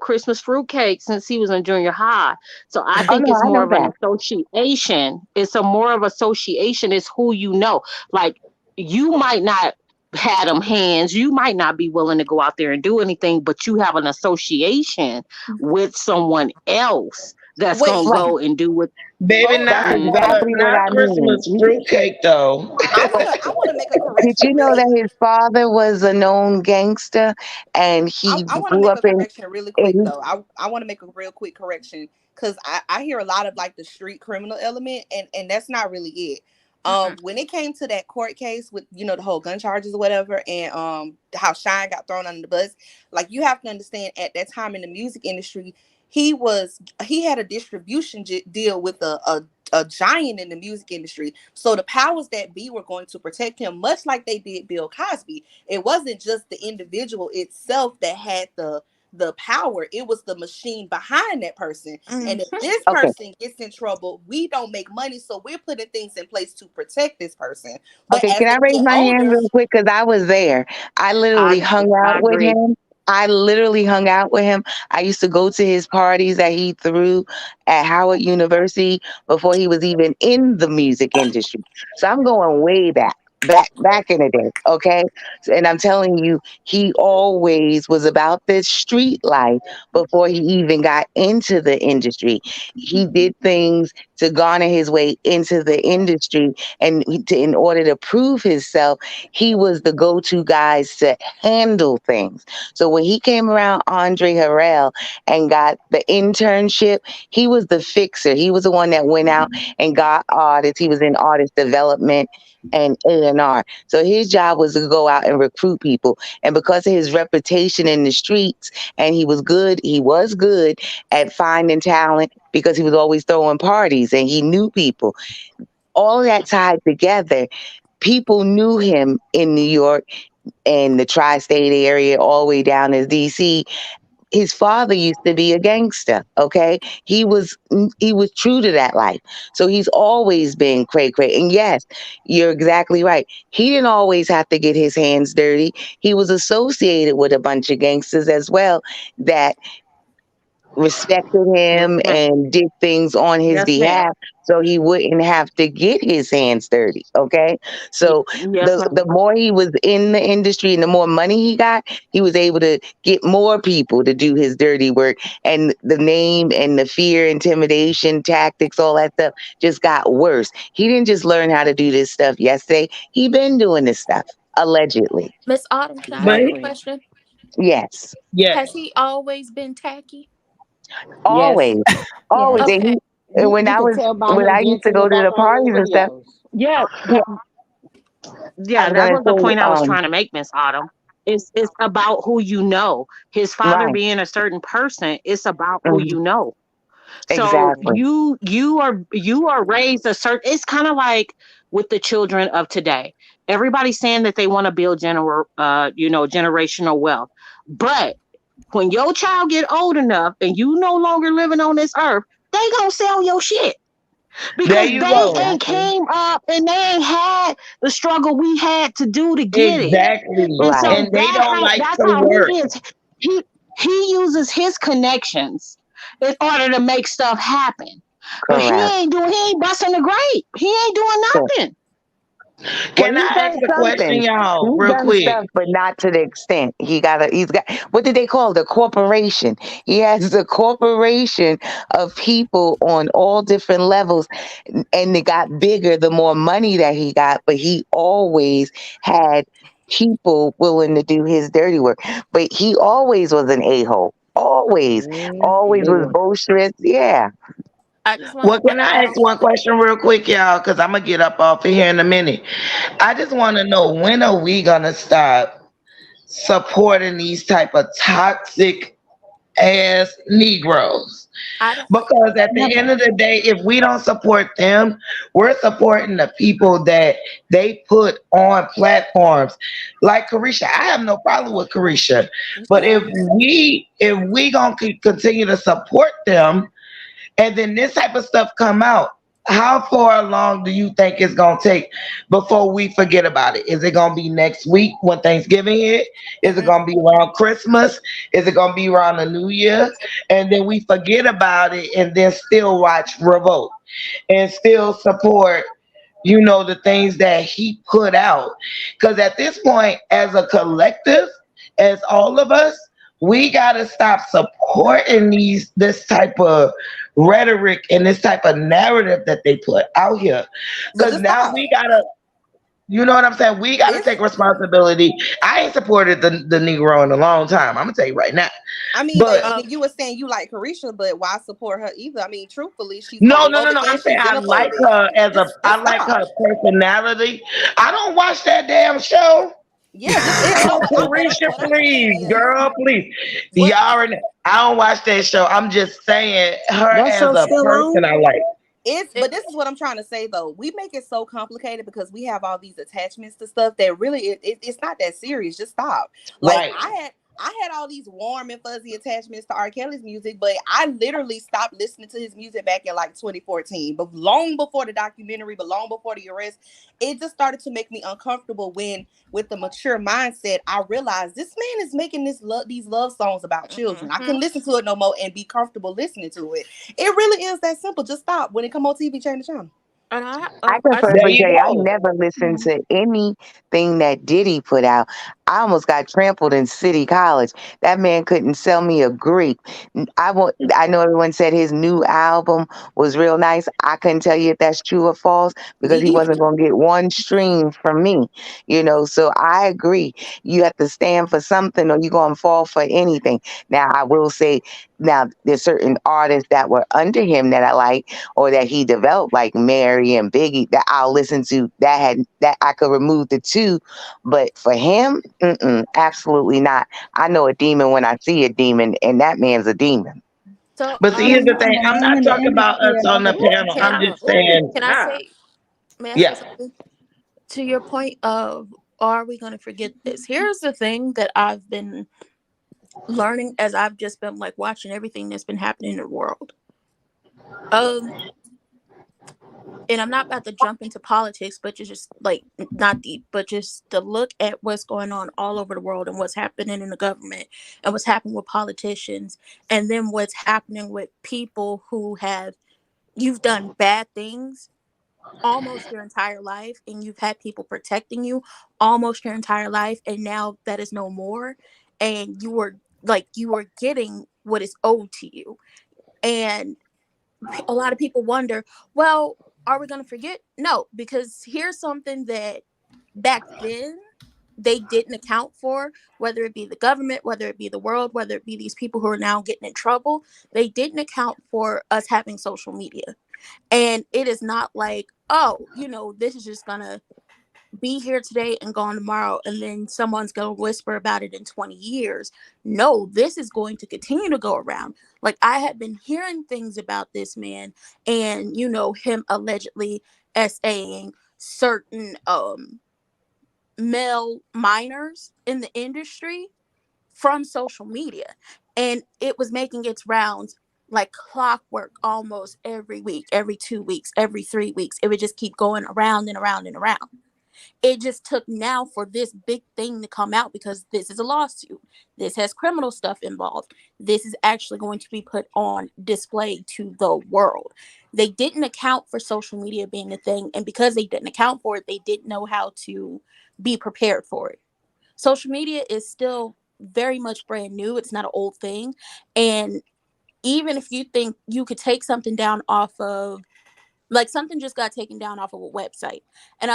Christmas fruitcake since he was in junior high. So I Oh think no, it's I more know of an that. association. It's a more of association. It's who you know. Like you might not had them hands. You might not be willing to go out there and do anything, but you have an association with someone else that's gonna Wait, Right. go and do what. Baby, hold That's on. not Hold on. exactly what not I mean. Christmas fruitcake though. I wanna make a Did correction you know really. that his father was a known gangster and I, he I want to grew make up a in correction really and quick though. I want to make a real quick correction because I hear a lot of like the street criminal element and that's not really it. Mm-mm. When it came to that court case with the whole gun charges or whatever, and how Shine got thrown under the bus, like you have to understand at that time in the music industry, he had a distribution deal with a giant in the music industry. So the powers that be were going to protect him, much like they did Bill Cosby. It wasn't just the individual itself that had the power. It was the machine behind that person. And if Mm-hmm. this okay. person gets in trouble, we don't make money. So we're putting things in place to protect this person. But Okay, as can I they raise get my hand older, real quick? Because I was there. I literally I hung out I with agree. him. I literally hung out with him. I used to go to his parties that he threw at Howard University before he was even in the music industry. So I'm going way back in the day. Okay. And I'm telling you, he always was about this street life before he even got into the industry. He did things to garner his way into the industry, and in order to prove himself, he was the go-to guys to handle things. So when he came around Andre Harrell and got the internship, he was the fixer. He was the one that went out and got artists. He was in artist development and A&R. So his job was to go out and recruit people. And because of his reputation in the streets, and he was good at finding talent because he was always throwing parties and he knew people. All of that tied together, people knew him in New York and the tri-state area all the way down to DC. His father used to be a gangster. Okay, he was true to that life, so he's always been cray cray. And yes, you're exactly right. He didn't always have to get his hands dirty. He was associated with a bunch of gangsters as well that respected Yes, him ma'am. and did things on his Yes, ma'am. behalf so he wouldn't have to get his hands dirty. Okay, so Yes, the ma'am. more he was in the industry and the more money he got, he was able to get more people to do his dirty work, and the name and the fear, intimidation tactics, all that stuff just got worse. He didn't just learn how to do this stuff yesterday. He been doing this stuff allegedly. Miss Autumn, can I ask But you a Exactly. question? Yes. Has yes. he always been tacky? Yes. Always, always. Yes. And Okay. when You I can was tell by when him I used to dancing in go the to the background in parties the and stuff, videos. Yeah. yeah, I Yeah, was that gonna was the say, point I was trying to make, Miss Autumn. It's about who you know. His father right. being a certain person, it's about who Mhm. you know. So Exactly. you are raised a certain. It's kind of like with the children of today. Everybody's saying that they want to build generational wealth, but when your child get old enough and you no longer living on this earth, they gonna sell your shit There because you they go. ain't Exactly. came up and they ain't had the struggle we had to do to get it. Exactly. And Right. so And they don't like that's to how work. he is. He he uses his connections in order to make stuff happen. But Correct. he ain't busting the grape. He ain't doing So, nothing. well, Can he's I done ask a question, something. y'all, He's real done quick? stuff, but not to the extent. He's got, what did they call it? The corporation? He has a corporation of people on all different levels, and it got bigger the more money that he got, but he always had people willing to do his dirty work. But he always was an a-hole. Always. Always was Mhm. boisterous. Yeah. I just want Well, to can point I ask out. one question real quick, y'all? Because I'm gonna get up off of here in a minute. I just want to know, when are we gonna stop supporting these type of toxic ass Negroes? I don't. Because at the Never. end of the day, if we don't support them, we're supporting the people that they put on platforms like Carisha. I have no problem with Carisha, You but should. if we gonna continue to support them, and then this type of stuff come out, how far along do you think it's gonna take before we forget about it? Is it gonna be next week when Thanksgiving hit? Is it Mm-mm. gonna be around Christmas? Is it gonna be around the New Year? And then we forget about it and then still watch Revolt and still support, the things that he put out. Because at this point, as a collective, as all of us, we gotta stop supporting this type of rhetoric and this type of narrative that they put out here. But Because just now stop. we gotta, you know what I'm saying? We gotta It's take responsibility. I ain't supported the Negro in a long time. I'm gonna tell you right now. I mean, But and Um, then you were saying you like Carisha, but why support her either? I mean, truthfully, she's no, no, no, homophobic no. I'm and saying she's I like xenophobic. her Just I like stop. her personality. I don't watch that damn show. Yeah, just Oh, what Carisha, I'm saying please, is girl, please. what Y'all already, I don't watch that show. I'm just saying her That as show's a still person on? I like. but this is what I'm trying to say though. We make it so complicated because we have all these attachments to stuff that really it's not that serious. Just stop. Like Right. I had all these warm and fuzzy attachments to R. Kelly's music, but I literally stopped listening to his music back in like 2014. But long before the documentary, but long before the arrest, it just started to make me uncomfortable when, with the mature mindset, I realized this man is making these love songs about children. I mhm. can listen to it no more and be comfortable listening to it. It really is that simple. Just stop. When it come on TV, change the channel. And I can I There personally you tell you, I go. never listened to anything that Diddy put out. I almost got trampled in City College. That man couldn't sell me a grape. I know everyone said his new album was real nice. I couldn't tell you if that's true or false Me because he either. wasn't going to get one stream from me. So I agree. You have to stand for something or you're going to fall for anything. Now, I will say, now there's certain artists that were under him that I like or that he developed, like Mary and Biggie, that I'll listen to. That I could remove the two, but for him, absolutely not. I know a demon when I see a demon, and that man's a demon. so But see, Yeah, here's the and thing. the I'm name not in the talking about industry us and on the everything. panel. can I'm I just saying, can I say may I say yeah. something to your point of are we going to forget this? Here's the thing that I've been learning as I've just been like watching everything that's been happening in the world. Um, and I'm not about to jump into politics, but just like not deep, but just to look at what's going on all over the world and what's happening in the government and what's happening with politicians, and then what's happening with people who have you've done bad things almost your entire life and you've had people protecting you almost your entire life and now that is no more and you are getting what is owed to you and a lot of people wonder, well, are we going to forget? No, because here's something that back then they didn't account for, whether it be the government, whether it be the world, whether it be these people who are now getting in trouble. They didn't account for us having social media. And it is not like, oh, this is just going to be here today and gone tomorrow, and then someone's going to whisper about it in 20 years. No, this is going to continue to go around. Like, I have been hearing things about this man and, you know, him allegedly SAing certain male minors in the industry from social media. And it was making its rounds like clockwork almost every week, every 2 weeks, every 3 weeks. It would just keep going around and around and around. It just took now for this big thing to come out because this is a lawsuit. This has criminal stuff involved. This is actually going to be put on display to the world. They didn't account for social media being a thing. And because they didn't account for it, they didn't know how to be prepared for it. Social media is still very much brand new. It's not an old thing. And even if you think you could take something down off of, like, something just got taken down off of a website. And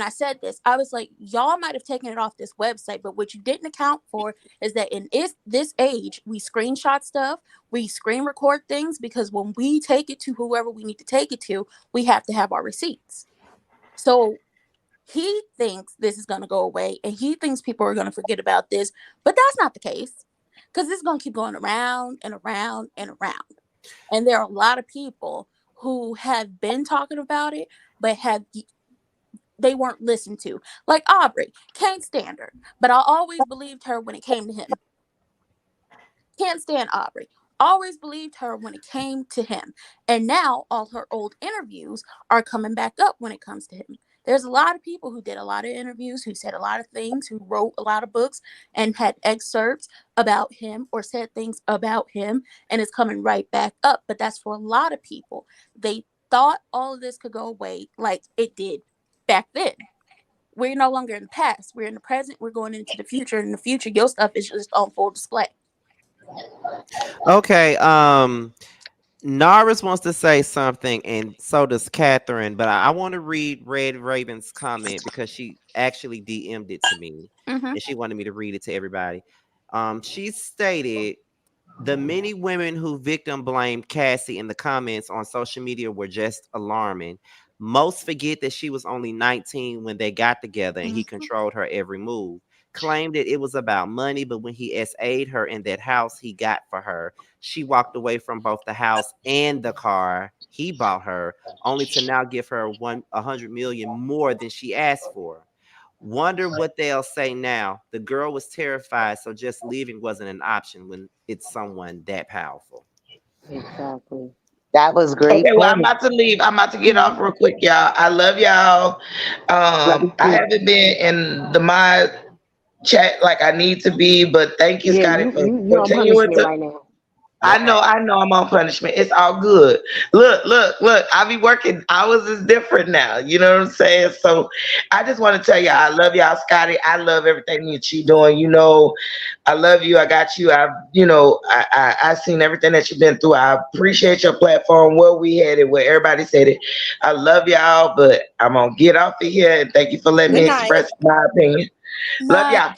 I said this, I was like, y'all might have taken it off this website, but what you didn't account for is that in this age, we screenshot stuff, we screen record things, because when we take it to whoever we need to take it to, we have to have our receipts. So he thinks this is going to go away, and he thinks people are going to forget about this, but that's not the case, because this is going to keep going around and around and around. And there are a lot of people who have been talking about it, but they weren't listened to. Like Aubrey, can't stand her, but I always believed her when it came to him. Can't stand Aubrey. Always believed her when it came to him. And now all her old interviews are coming back up when it comes to him. There's a lot of people who did a lot of interviews, who said a lot of things, who wrote a lot of books and had excerpts about him or said things about him, and it's coming right back up. But that's for a lot of people. They thought all of this could go away like it did back then. We're no longer in the past. We're in the present. We're going into the future. In the future, your stuff is just on full display. Okay. Naris wants to say something, and so does Catherine. But I want to read Red Raven's comment because she actually DM'd it to me, and she wanted me to read it to everybody. She stated, the many women who victim blamed Cassie in the comments on social media were just alarming. Most forget that she was only 19 when they got together and he controlled her every move. Claimed that it was about money, but when he SA'd her in that house he got for her, she walked away from both the house and the car he bought her, only to now give her 100 million more than she asked for. Wonder what they'll say now. The girl was terrified, so just leaving wasn't an option when it's someone that powerful. Exactly. That was great. Okay, well, I'm about to leave. I'm about to get off real quick, y'all. I love y'all. I haven't been in the mod chat like I need to be, but thank you, Scotty, for you're on continuing punishment to. right now. I know I'm on punishment. It's all good. Look. I be working. Hours is different now. You know what I'm saying? So I just want to tell y'all, I love y'all, Scotty. I love everything that you doing. You know, I love you. I got you. I seen everything that you've been through. I appreciate your platform, where we had it, where everybody said it. I love y'all, but I'm gonna get off of here, and thank you for letting me express my opinion. Love y'all.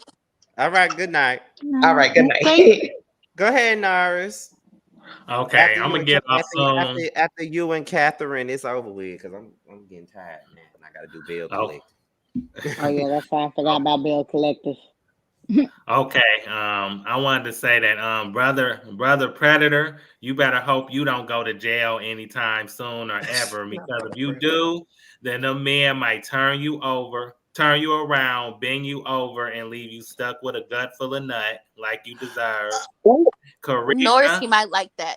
All right, good night. All right, good night. Go ahead, Naris. Okay, I'm gonna get off soon. After you and Catherine, it's over with because I'm getting tired, man. And I gotta do bill collector. Oh yeah, that's why I forgot about bill collectors. Okay, I wanted to say that, brother Predator, you better hope you don't go to jail anytime soon or ever, because if you do, then the men might turn you around, bend you over, and leave you stuck with a gut full of nut like you deserve. Norris, he might like that.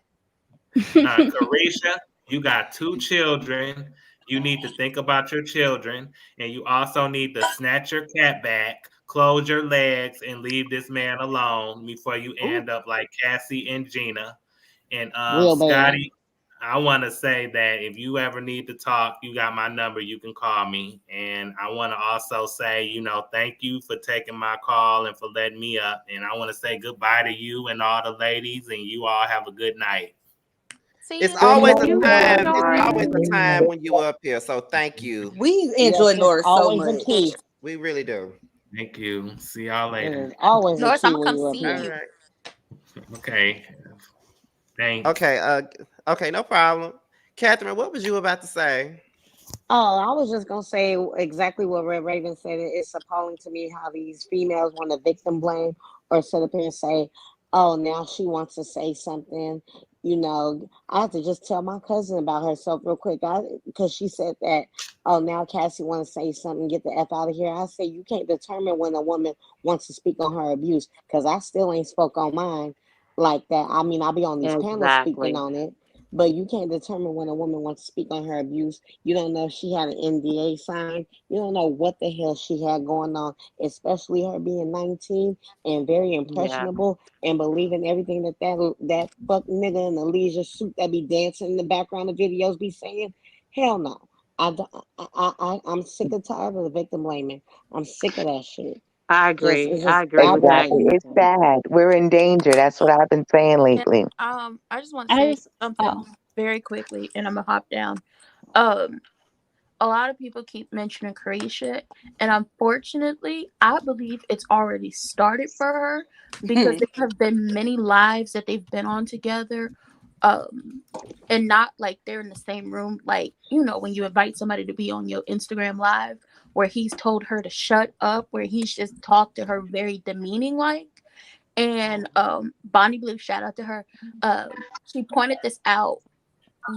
Carisha, you got 2 children. You need to think about your children, and you also need to snatch your cat back, close your legs, and leave this man alone before you end up like Cassie and Gina. And Scotty, I want to say that if you ever need to talk, you got my number. You can call me. And I want to also say, thank you for taking my call and for letting me up. And I want to say goodbye to you and all the ladies, and you all have a good night. It's always a time. It's always a time when you up here. So thank you. We enjoy Norris so much. We really do. Thank you. See y'all later. Always Norris, I'm gonna come see you. Right. Okay. Thanks. Okay. Okay. No problem. Catherine, what was you about to say? Oh, I was just gonna say exactly what Red Raven said. It's appalling to me how these females want to victim blame or sit up here and say, "Oh, now she wants to say something." You know, I have to just tell my cousin about herself real quick, because she said that. Oh, now Cassie want to say something. Get the F out of here. I say you can't determine when a woman wants to speak on her abuse, because I still ain't spoke on mine like that. I mean, I'll be on these panels speaking Exactly. on it, but you can't determine when a woman wants to speak on her abuse. You don't know if she had an NDA signed. You don't know what the hell she had going on, especially her being 19 and very Yeah. impressionable and believing everything that fuck nigga in the leisure suit that be dancing in the background of videos be saying. Hell no. I'm sick and tired of the victim blaming. I'm sick of that shit. I Just agree. it's I just agree with that. Exactly. aggravating. It's sad. We're in danger. That's what I've been saying And lately. I just want to I say just something very quickly, and I'm gonna hop down. Um, a lot of people keep mentioning Carisha, and unfortunately, I believe it's already started for her because there have been many lives that they've been on together, and not like they're in the same room. Like, you know, when you invite somebody to be on your Instagram live, where he's told her to shut up, where he's just talked to her very demeaning, like. And Bonnie Blue, shout out to her. She pointed this out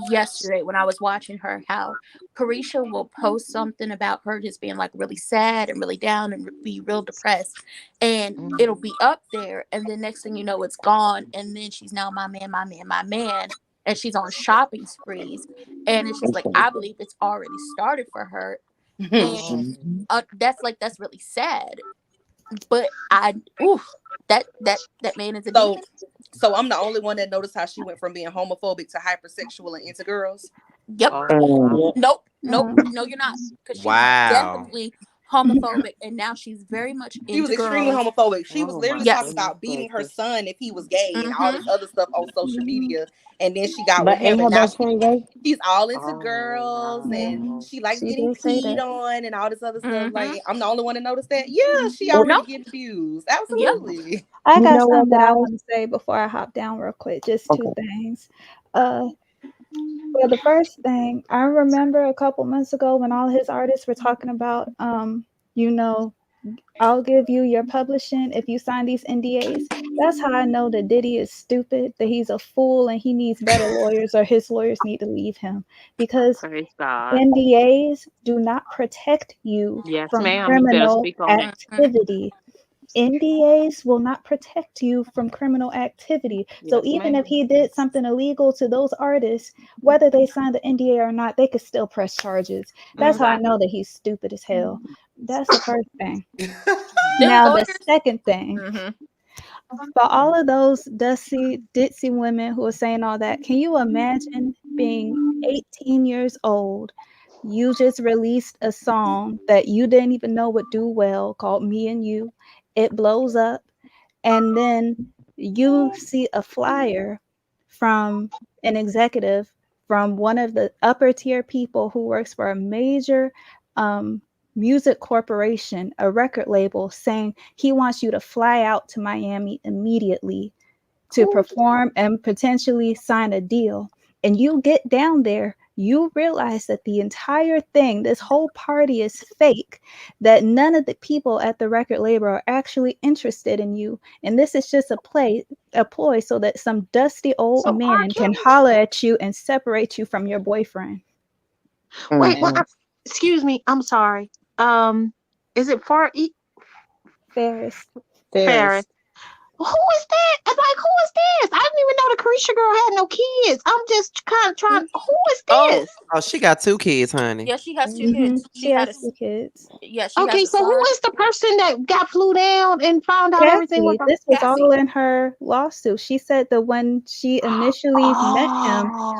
yesterday when I was watching her, how Carisha will post something about her just being like really sad and really down and be real depressed, and it'll be up there, and then next thing you know it's gone, and then she's now my man, my man, my man, and she's on shopping sprees, and it's just like I Exactly. believe it's already started for her, and Mhm. that's really sad, but ooh, that man is a So, demon. so I'm the only one that noticed how she went from being homophobic to hypersexual and into girls. Yep. Oh wow. Mm. Yep. Nope. Nope. mm, No, you're not. Because she was Wow. definitely homophobic, and now she's very much She was into extremely girls. homophobic. She was Oh literally my talking Yes. goodness about beating her gracious. son if he was gay and all Mm-hmm. this other stuff on social media. And then she got with But him, ain't and her now best friend gay? she's all into Oh girls, and yeah, wow. she likes she getting did say peed that. on and all this other stuff. Mm-hmm. Like, I'm the only one that noticed that. Yeah, she Well, already Nope. getting abused. Yep. Absolutely. I you got know what, something that I guys? want to say before I hop down real quick. Just two Okay. things. Uh, well, the first thing I remember a couple months ago when all his artists were talking about, you know, I'll give you your publishing if you sign these NDAs. That's how I know that Diddy is stupid, that he's a fool, and he needs better lawyers, or his lawyers need to leave him, because Praise God. NDAs do not protect you Yes, from ma'am. You better criminal speak on it. Mm-hmm. activity. NDAs will not protect you from criminal activity. So Yes, even if ma'am. he did something illegal to those artists, whether they signed the NDA or not, they could still press charges. That's how I know Exactly. that he's stupid as hell. That's the first thing. Them Now, the lawyers. second thing, Mm-hmm. for all of those dusty, ditzy women who are saying all that, can you imagine being 18 years old? You just released a song that you didn't even know would do well called Me and You. It blows up, and then you see a flyer from an executive from one of the upper tier people who works for a major um, music corporation, a record label, saying he wants you to fly out to Miami immediately to perform and potentially sign a deal. And you get down there, you realize that the entire thing, this whole party is fake, that none of the people at the record label are actually interested in you. And this is just a ploy so that some dusty old So R. man can Kelly. holler at you and separate you from your boyfriend. Wait, Mhm. excuse me. I'm sorry. Um, is it Ferris. Farron? Ferris. Who is that? I'm like, who is this? I didn't even know the Carisha girl had no kids. I'm just kind of trying. Who is Oh, this? Oh, she got 2 kids, honey. yeah, she has two Mm-hmm. kids. She has 2 kids. Yeah, she has Okay, a so who son. is the person that got flew down and found out everything was Cassie, this was Cassie. all in her lawsuit. She said that when she initially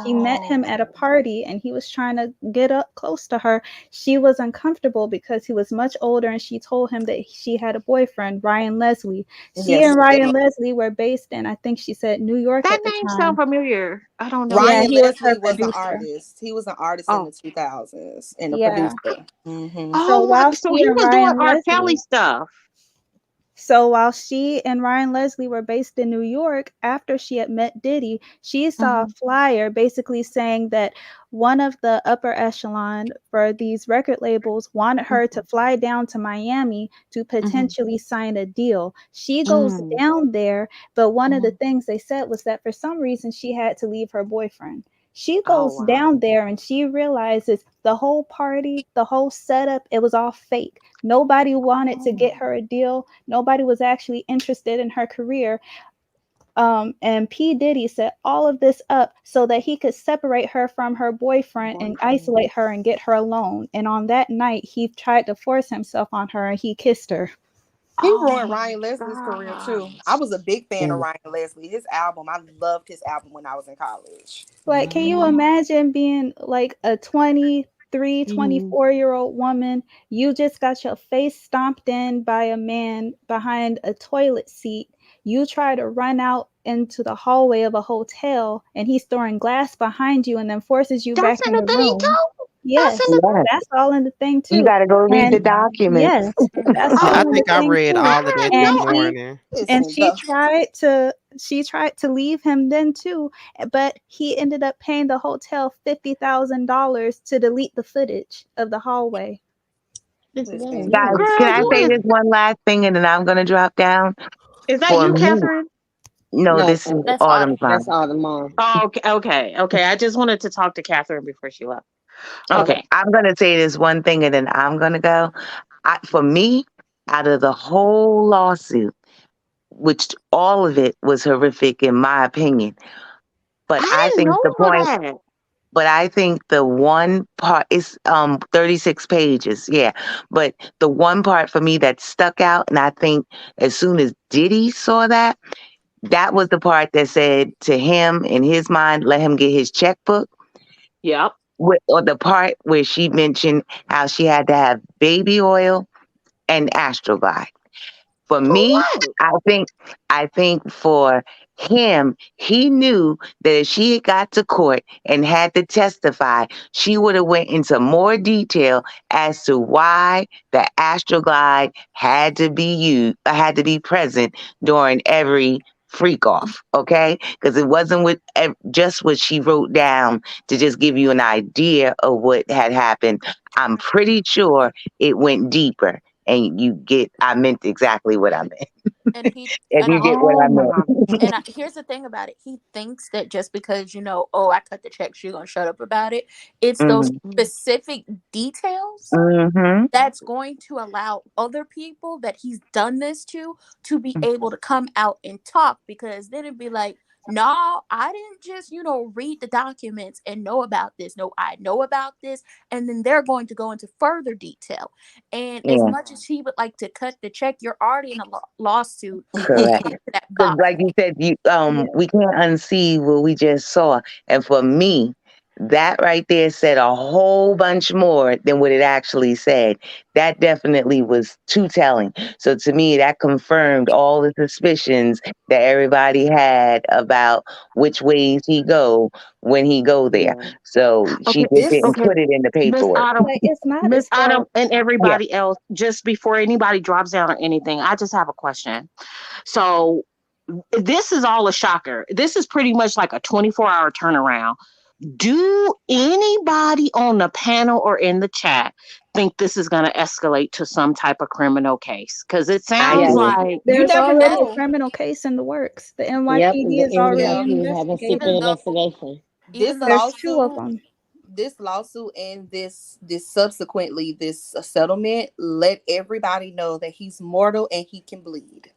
she met him Oh, at a party and he was trying to get up close to her. She was uncomfortable because he was much older, and she told him that she had a boyfriend, Ryan Leslie. She Yes, and she Ryan did. Leslie were based in, I think she said, New York that at the name sounds time. familiar. I don't know Yeah, him. Ryan he was her Leslie was an producer. artist. He was an artist in Oh, the 2000s and a Yeah. producer. Hmm. So oh my! while So she he and was doing Ryan R. Kelly Leslie stuff. So while she and Ryan Leslie were based in New York, after she had met Diddy, she saw a flyer basically saying that one of the upper echelon for these record labels wanted her to fly down to Miami to potentially sign a deal. She goes down there, but one of the things they said was that for some reason she had to leave her boyfriend. She goes down there and she realizes the whole party, the whole setup, it was all fake. Nobody wanted to get her a deal. Nobody was actually interested in her career. And P. Diddy set all of this up so that he could separate her from her boyfriend and isolate her and get her alone. And on that night, he tried to force himself on her and he kissed her. He ruined Ryan Leslie's career too. I was a big fan of Ryan Leslie. His album, I loved his album when I was in college. Like, can you imagine being like a 23, 24-year-old woman? You just got your face stomped in by a man behind a toilet seat. You try to run out into the hallway of a hotel and he's throwing glass behind you and then forces you back in the room. Yes, that's all in the thing too. You got to go read the documents. Yes, that's all I in think the I thing read too. all of that this morning. And she tried to leave him then too, but he ended up paying the hotel $50,000 to delete the footage of the hallway. Guys, can I say this one last thing and then I'm going to drop down? Is that you, Catherine? No, this is Autumn's mom. That's Autumn's mom. Oh, okay. I just wanted to talk to Catherine before she left. Okay. I'm going to say this one thing and then I'm going to go. For me, out of the whole lawsuit, which all of it was horrific in my opinion, but I think the point, but I think the one part is 36 pages, yeah. But the one part for me that stuck out, and I think as soon as Diddy saw that, that was the part that said to him, in his mind, let him get his checkbook. Yep. Or the part where she mentioned how she had to have baby oil and Astroglide. For me, I think for him, he knew that if she had got to court and had to testify, she would have went into more detail as to why the Astroglide had to be present during every freak off, okay? Because it wasn't with just what she wrote down to just give you an idea of what had happened. I'm pretty sure it went deeper. And I meant exactly what I meant. And he, if you get what I meant. And here's the thing about it. He thinks that just because, I cut the check, she's going to shut up about it. It's those specific details that's going to allow other people that he's done this to be able to come out and talk, because then it'd be like, no, I didn't just, read the documents and know about this. No, I know about this. And then they're going to go into further detail. And as much as he would like to cut the check, you're already in a lawsuit. Correct. Because like you said, we can't unsee what we just saw. And for me, that right there said a whole bunch more than what it actually said. That definitely was too telling. So to me, that confirmed all the suspicions that everybody had about which ways he go when he go there. So she just didn't put it in the paperwork. Miss Autumn and everybody else, just before anybody drops down or anything, I just have a question. So this is all a shocker. This is pretty much like a 24-hour turnaround. Do anybody on the panel or in the chat think this is going to escalate to some type of criminal case? Because it sounds like there's already a criminal case in the works. The NYPD is already investigating. There's two of them. This lawsuit and this subsequently this settlement let everybody know that he's mortal and he can bleed.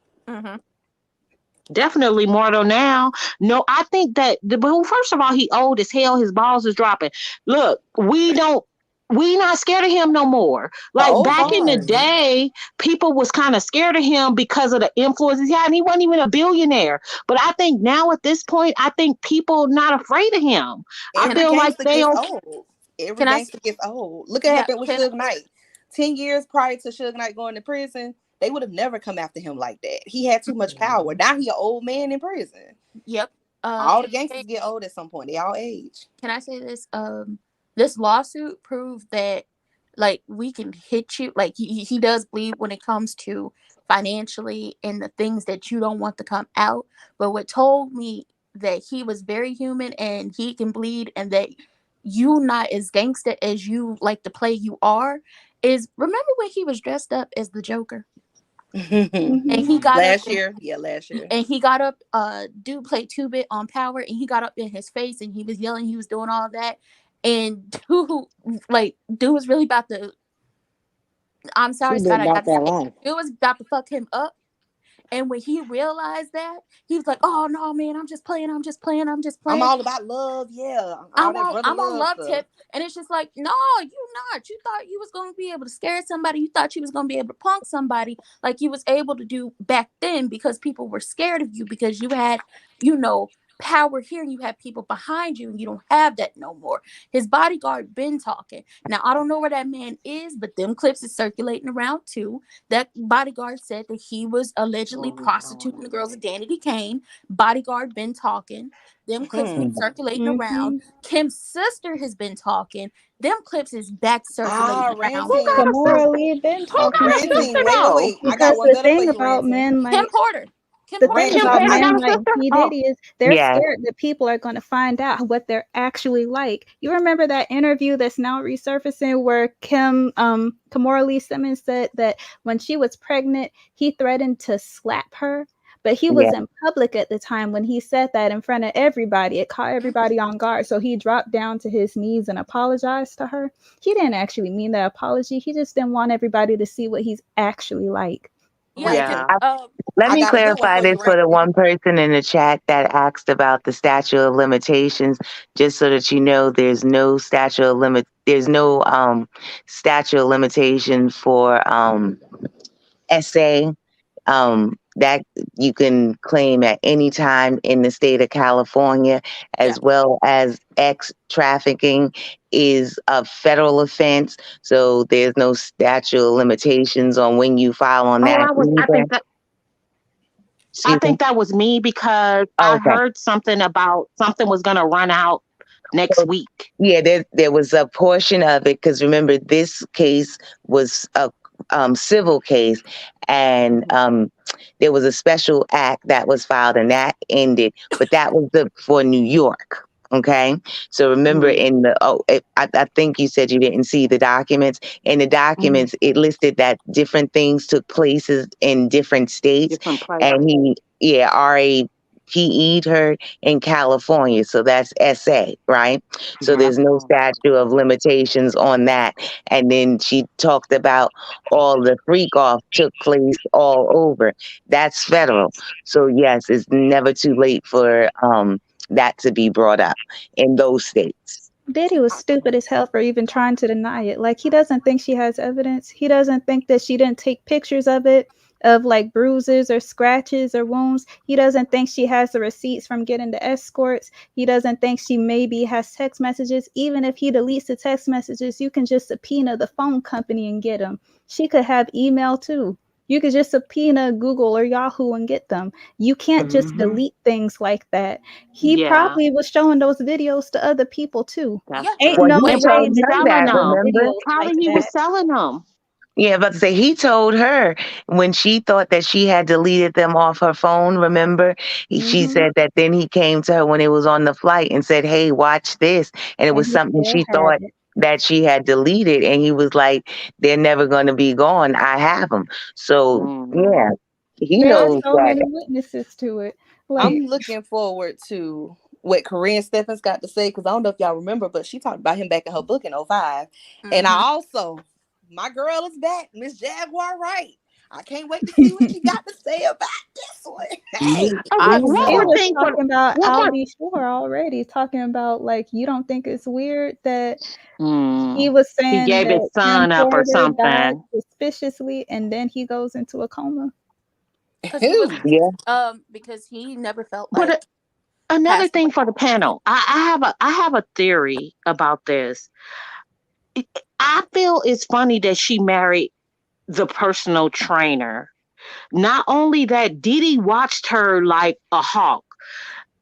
Definitely mortal now. No, I think that first of all, he old as hell. His balls is dropping. Look, we not scared of him no more. Like back in the day, people was kind of scared of him because of the influence he had, and he wasn't even a billionaire. But I think now at this point, I think people not afraid of him. I feel like they old. Every gangster gets old. Look at what happened with Suge Knight. 10 years prior to Suge Knight going to prison, they would have never come after him like that. He had too much power. Now he an old man in prison. Yep. All the gangsters get old at some point. They all age. Can I say this? This lawsuit proved that like we can hit you. Like he does bleed when it comes to financially and the things that you don't want to come out. But what told me that he was very human and he can bleed and that you not as gangster as you like to play you are is, remember when he was dressed up as the Joker? And he got up last year. Yeah, last year. and he got up, dude played 2-Bit on Power, and he got up in his face and he was yelling, he was doing all that. And dude was really about to, I'm She sorry, been Scott, I about gotta that say, life. it was about to fuck him up. And when he realized that, he was like, "Oh no, man, I'm just playing. I'm just playing. I'm just I'm playing. all about love. Yeah, all that brother I'm on love love stuff. tip." And it's just like, no, you not. You thought you was gonna be able to scare somebody. You thought you was gonna be able to punk somebody like you was able to do back then because people were scared of you because you had, you know, power here and you had people behind you and you don't have that no more. His bodyguard been talking. Now I don't know where that man is, but them clips is circulating around too. That bodyguard said that he was allegedly prostituting the girls at Danity Kane. Bodyguard been talking. Them clips been circulating around. Kim's sister has been talking. Them clips is back circulating around. Who got The a sister? more we've been Who talking got a too. sister Wait, though? I got Because one the better for thing you, about Renton. men Kim like Porter. Kim the Porter thing got Kim about Porter got men a like sister? P. Oh, Diddy is they're scared that people are going to find out what they're actually like. You remember that interview that's now resurfacing where Kimora Lee Simmons said that when she was pregnant, he threatened to slap her. But he was in public at the time when he said that in front of everybody. It caught everybody on guard. So he dropped down to his knees and apologized to her. He didn't actually mean that apology. He just didn't want everybody to see what he's actually like. Yeah, Renton, yeah. Let I me got a good one clarify for this you, for the Renton. one person in the chat that asked about the statute of limitations, just so that you know there's no statute of limitation for SA that you can claim at any time in the state of California, yeah. as well as X trafficking is a federal offense. So there's no statute of limitations on when you file on Oh, that either. I Excuse me? think that was me because Oh, I okay. heard something about something was gonna run out next So, week. yeah, there was a portion of it because remember this case was a civil case, and there was a special act that was filed and that ended, but that was for New York. Okay, so remember in the I think you said you didn't see the documents. In the documents, it listed that different things took places in different states, Different places. and RAPE'd her in California, so that's SA, right? So Yeah. there's no statute of limitations on that. And then she talked about all the freak off took place all over. That's federal. So yes, it's never too late for that to be brought up in those states. Diddy was stupid as hell for even trying to deny it. Like, he doesn't think she has evidence. He doesn't think that she didn't take pictures of it, of like bruises or scratches or wounds. He doesn't think she has the receipts from getting the escorts. He doesn't think she maybe has text messages. Even if he deletes the text messages, you can just subpoena the phone company and get them. She could have email too. You could just subpoena Google or Yahoo and get them. You can't just delete things like that. He Yeah, probably was showing those videos to other people too. that's Yeah. Ain't Well, true. no he And way told probably her Diddy selling that, showing them. remember? videos like Probably he that. was selling them. Yeah, about to say he told her when she thought that she had deleted them off her phone. Remember, she said that then he came to her when it was on the flight and said, "Hey, watch this," and it And was he something still she had thought it. that she had deleted, and he was like, "They're never going to be gone. I have them." So yeah, he There were knows so that. many witnesses to it. I'm Like, looking forward to what Corinne Stephens got to say because I don't know if y'all remember, but she talked about him back in her book in '05. And I also, my girl is back, Miss Jaguar Wright. I can't wait to see what she got to say about this one. Hey, Okay, one he more was thing for talking about one more. Albie Shore already, talking about like, you don't think it's weird that he Mm, was he saying gave his that Kim son up or Porter died something. suspiciously and then he goes into a coma. Because he was, Yeah. because he never felt But like another passing thing away. for the panel, I have a theory about this. I feel it's funny that she married the personal trainer. Not only that, Diddy watched her like a hawk.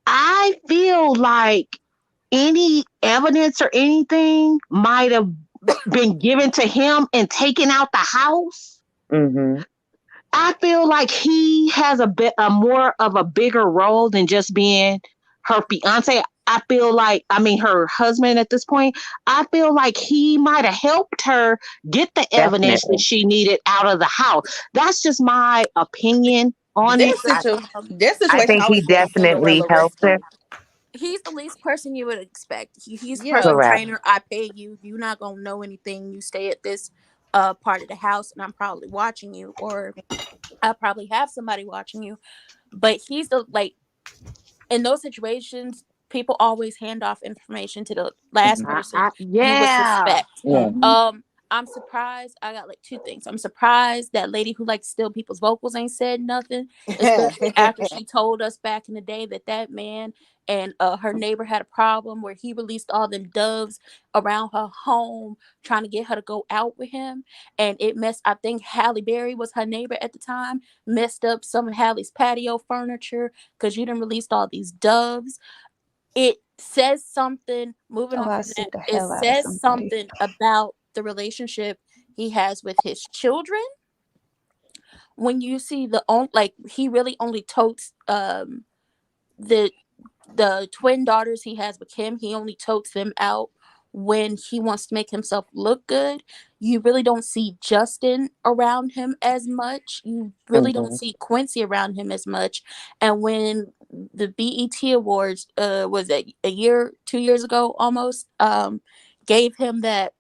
I feel like any evidence or anything might have been given to him and taken out the house. Mm-hmm. I feel like he has a more of a bigger role than just being her fiance. I feel like, I mean, her husband at this point. I feel like he might have helped her get the evidence that Definitely. she needed out of the house. That's just my opinion on Their it. their I situation think he always been a definitely Cinderella helped her. rescue. He's the least person you would expect. He's Yeah. personal Correct. trainer. I pay you. You're not gonna know anything. You stay at this part of the house, and I'm probably watching you, or I probably have somebody watching you. But he's the like in those situations, people always hand off information to the last Mm-hmm. person you would Yeah. suspect. Yeah. I'm surprised. I got like two things. I'm surprised that lady who likes to steal people's vocals ain't said nothing, especially after she told us back in the day that that man and her neighbor had a problem where he released all them doves around her home trying to get her to go out with him, and it messed. I think Halle Berry was her neighbor at the time, messed up some of Halle's patio furniture because you didn't released all these doves. It says something. Moving Oh, on I from sued that, the it hell out of says somebody. something about the relationship he has with his children. When you see the on, like he really only totes the twin daughters he has with him. He only totes them out when he wants to make himself look good. You really don't see Justin around him as much. You really don't Mm-hmm. see Quincy around him as much. And when the BET Awards was it a year, 2 years ago almost, gave him that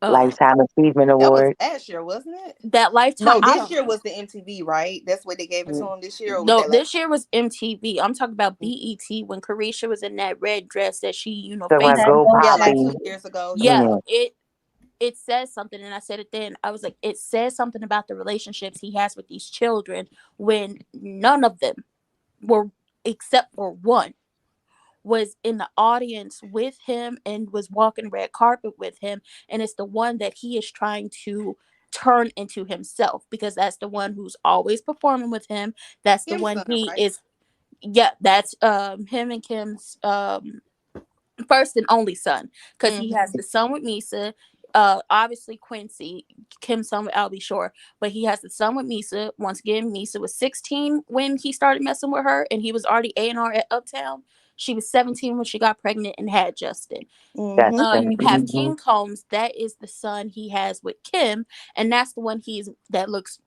uh Lifetime Achievement That was Award. last year, wasn't it? that No, lifetime. I this don't year know. was the MTV, right? That's what they gave it to him this year, or was No, that this last year was MTV. I'm talking about BET when Carisha was in that red dress that she, So I face. That go Yeah, ghost like poppy. 2 years ago. Yeah, Yeah. Yeah. it says something, and I said it then. I was like, it says something about the relationships he has with these children when none of them were, except for one, was in the audience with him and was walking red carpet with him, and it's the one that he is trying to turn into himself because that's the one who's always performing with him. That's the Kim's one son, he right? is. Yeah, that's him and Kim's first and only son, because he has Mm-hmm. the son with Misa, obviously Quincy, Kim's son with Albie Shore, but he has the son with Misa. Once again, Misa was 16 when he started messing with her, and he was already A&R at Uptown. She was 17 when she got pregnant and had Justin. Mm-hmm. Justin. You have Mm-hmm. King Combs, that is the son he has with Kim, and that's the one that looks,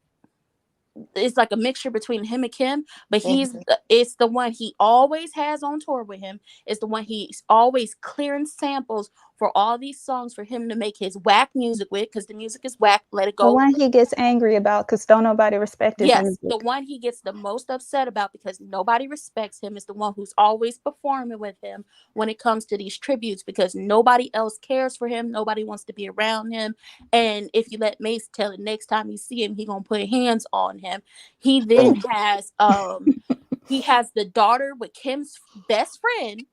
it's like a mixture between him and Kim, but Mm-hmm. it's the one he always has on tour with him. It's the one he's always clearing samples for all these songs for him to make his whack music with, because the music is whack. Let it The go. one he gets angry about because don't nobody respect his Yes, the music. one he gets the most upset about because nobody respects him is the one who's always performing with him when it comes to these tributes, because nobody else cares for him. Nobody wants to be around him. And if you let Mace tell it, next time you see him, he gonna put hands on him. He then he has the daughter with Kim's best friend.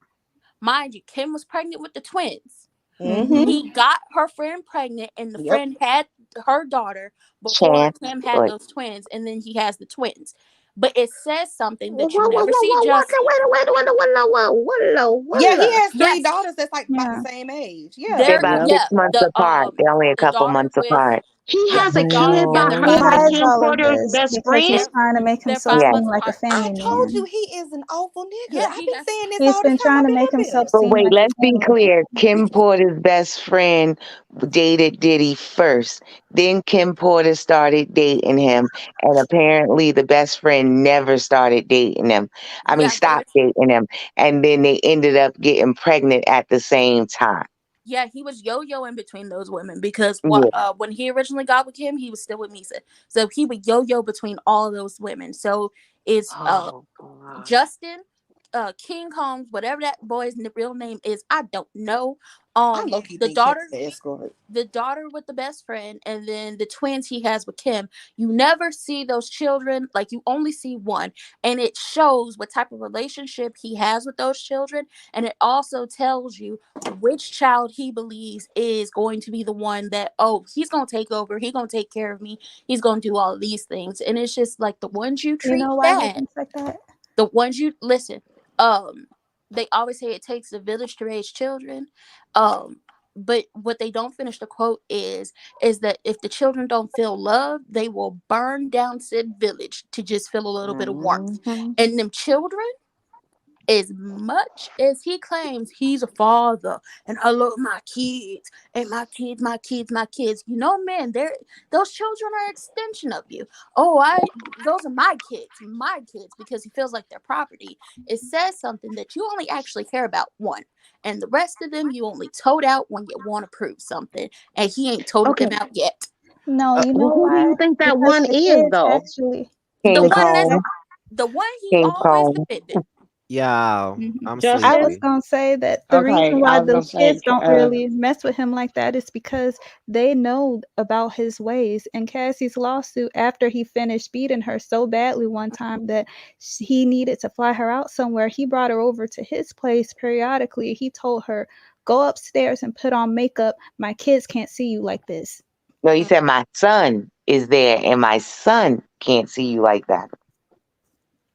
Mind you, Kim was pregnant with the twins. Mm-hmm. Mm-hmm. He got her friend pregnant, and the Yep. friend had her daughter before Chance. Kim had Like, those twins, and then he has the twins. But it says something Whoa, that you whoa, whoa, never whoa, see whoa, Justin. Yeah, he has three Yes, daughters that's like about the Yeah. same age. Yeah. they're they're about Yep. 6 months apart. They're only a the couple daughter months with apart. He yeah, has a the daughter, kid yeah, by their He her fathers with are hides Kim all of Porter's this best because friend. he's trying to make their himself fathers Yes. seem like a are I family told you man. he is an awful nigga. yeah, I've he been has saying this He's all the been time trying I've to been make up here. himself But seem wait, like a let's be family clear. man. Kim Porter's best friend dated Diddy first. Then Kim Porter started dating him. And apparently the best friend never started dating him. I mean, yeah, stopped dating him. And then they ended up getting pregnant at the same time. yeah, he was yo-yoing between those women because Yeah. when he originally got with Kim, he was still with Misa, so he would yo-yo between all of those women. So it's Oh God. Justin, King Combs, whatever that boy's real name is, I don't know. I low key The think Kim's daughter, the escort. the daughter with the best friend, and then the twins he has with Kim. You never see those children, like you only see one, and it shows what type of relationship he has with those children, and it also tells you which child he believes is going to be the one that, oh, he's going to take over, he's going to take care of me, he's going to do all of these things. And it's just like the ones you You treat know why he bad, thinks like that? the ones you listen, they always say it takes a village to raise children. um but what they don't finish the quote is that if the children don't feel love, they will burn down said village to just feel a little bit of warmth. And them children, as much as he claims he's a father and I love my kids and my kids, you know, man, those children are an extension of you. Those are my kids, because he feels like they're property. It says something that you only actually care about one, and the rest of them you only tote out when you want to prove something, and he ain't toted them out yet. No, you know Who do why? you think that Because one the is, kids though? actually. King Kong. The one he King always Kong. defended. Y'all, I'm I was sleepy. gonna say that the Okay, reason I why was gonna the say, kids don't really mess with him like that is because they know about his ways. And Cassie's lawsuit, after he finished beating her so badly one time that he needed to fly her out somewhere, he brought her over to his place periodically. He told her, "Go upstairs and put on makeup. My kids can't see you like this." No, he said my son is there, and my son can't see you like that.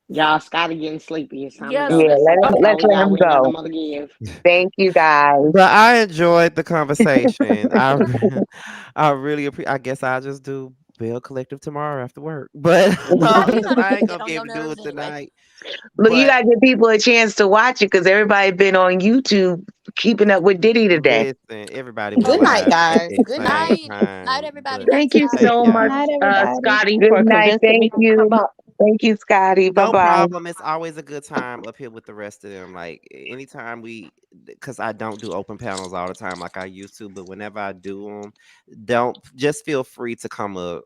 y'all, Scotty getting sleepy. It's time to Yeah, go. Yeah, That's it. That's all let's we let got. him We ain't got no go. more to give. Thank you guys. But I enjoyed the conversation. I really appreciate. I guess I'll just do Bill Collective tomorrow after work. But Oh, you're gonna I ain't get gonna on be your able to do nerves it anyway. tonight. Look, you But gotta give people a chance to watch it because everybody been on YouTube keeping up with Diddy today. listen, everybody went Good night, live at guys. the Good same night. Night, time. everybody. But Night, Thank you thank Scotty. so Good much, y'all. night, everybody. Scotty, Good for night. convincing me Thank to come you. up. Thank you, Scotty. Bye No bye. problem. It's always a good time up here with the rest of them. Like anytime because I don't do open panels all the time like I used to, but whenever I do them, don't just feel free to come up.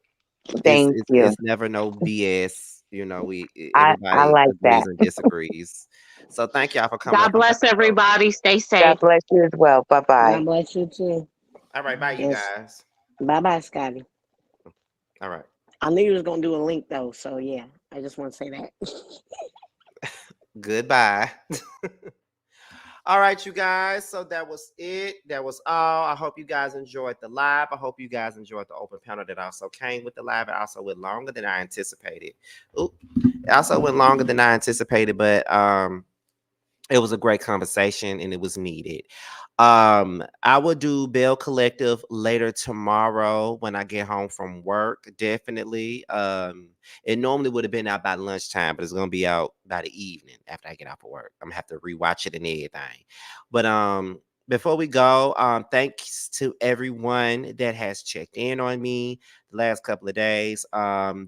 It's Thank it's, you. it's never no BS. You know, I everybody like that. agrees and disagrees. So thank y'all for coming God up on my bless show. everybody. Stay God safe. bless you as well. Bye bye. God bless you too. All right, bye you Yes. guys. Bye bye, Scotty. All right. I knew you was gonna do a link though, so yeah. I just want to say that. Goodbye. All right, you guys. So that was it. That was all. I hope you guys enjoyed the live. I hope you guys enjoyed the open panel that also came with the live. It also went longer than I anticipated. Oop. It also went longer than I anticipated, but it was a great conversation and it was needed. I will do Bell Collective later tomorrow when I get home from work. Definitely. It normally would have been out by lunchtime, but it's gonna be out by the evening after I get off of work. I'm gonna have to rewatch it and everything. But before we go, thanks to everyone that has checked in on me the last couple of days.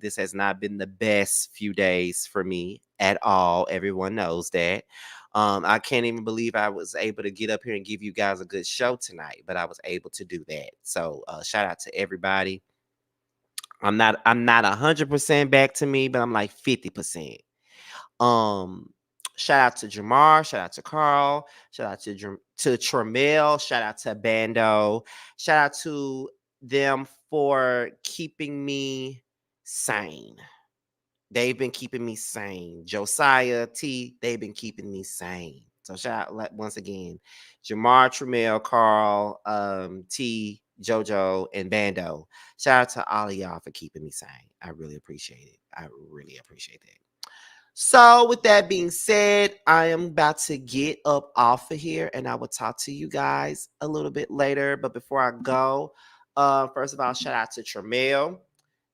This has not been the best few days for me at all. Everyone knows that. I can't even believe I was able to get up here and give you guys a good show tonight, but I was able to do that. So shout out to everybody. I'm not 100% back to me, but I'm like 50%. Um, shout out to Jamar, shout out to Carl, shout out to Tremel, shout out to Bando, shout out to them for keeping me sane. They've been keeping me sane. Josiah T, they've been keeping me sane. So shout out once again, Jamar, Tremel, Carl, T, Jojo, and Bando. Shout out to all of y'all for keeping me sane. I really appreciate it. I really appreciate that. So, with that being said, I am about to get up off of here and I will talk to you guys a little bit later. But before I go, first of all, shout out to Tremel.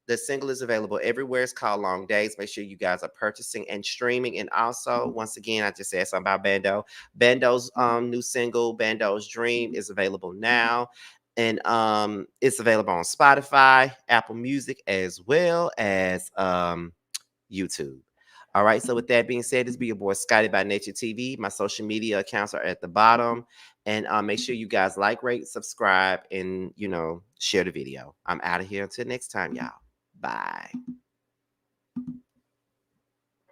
The single is available everywhere. It's called Long Days. Make sure you guys are purchasing and streaming. And also, once again, I just said something about Bando. Bando's new single, Bando's Dream, is available now. And it's available on Spotify, Apple Music, as well as YouTube. All right. So with that being said, this be your boy Scotty by Nature TV. My social media accounts are at the bottom. And make sure you guys like, rate, subscribe, and share the video. I'm out of here until next time, y'all. Bye.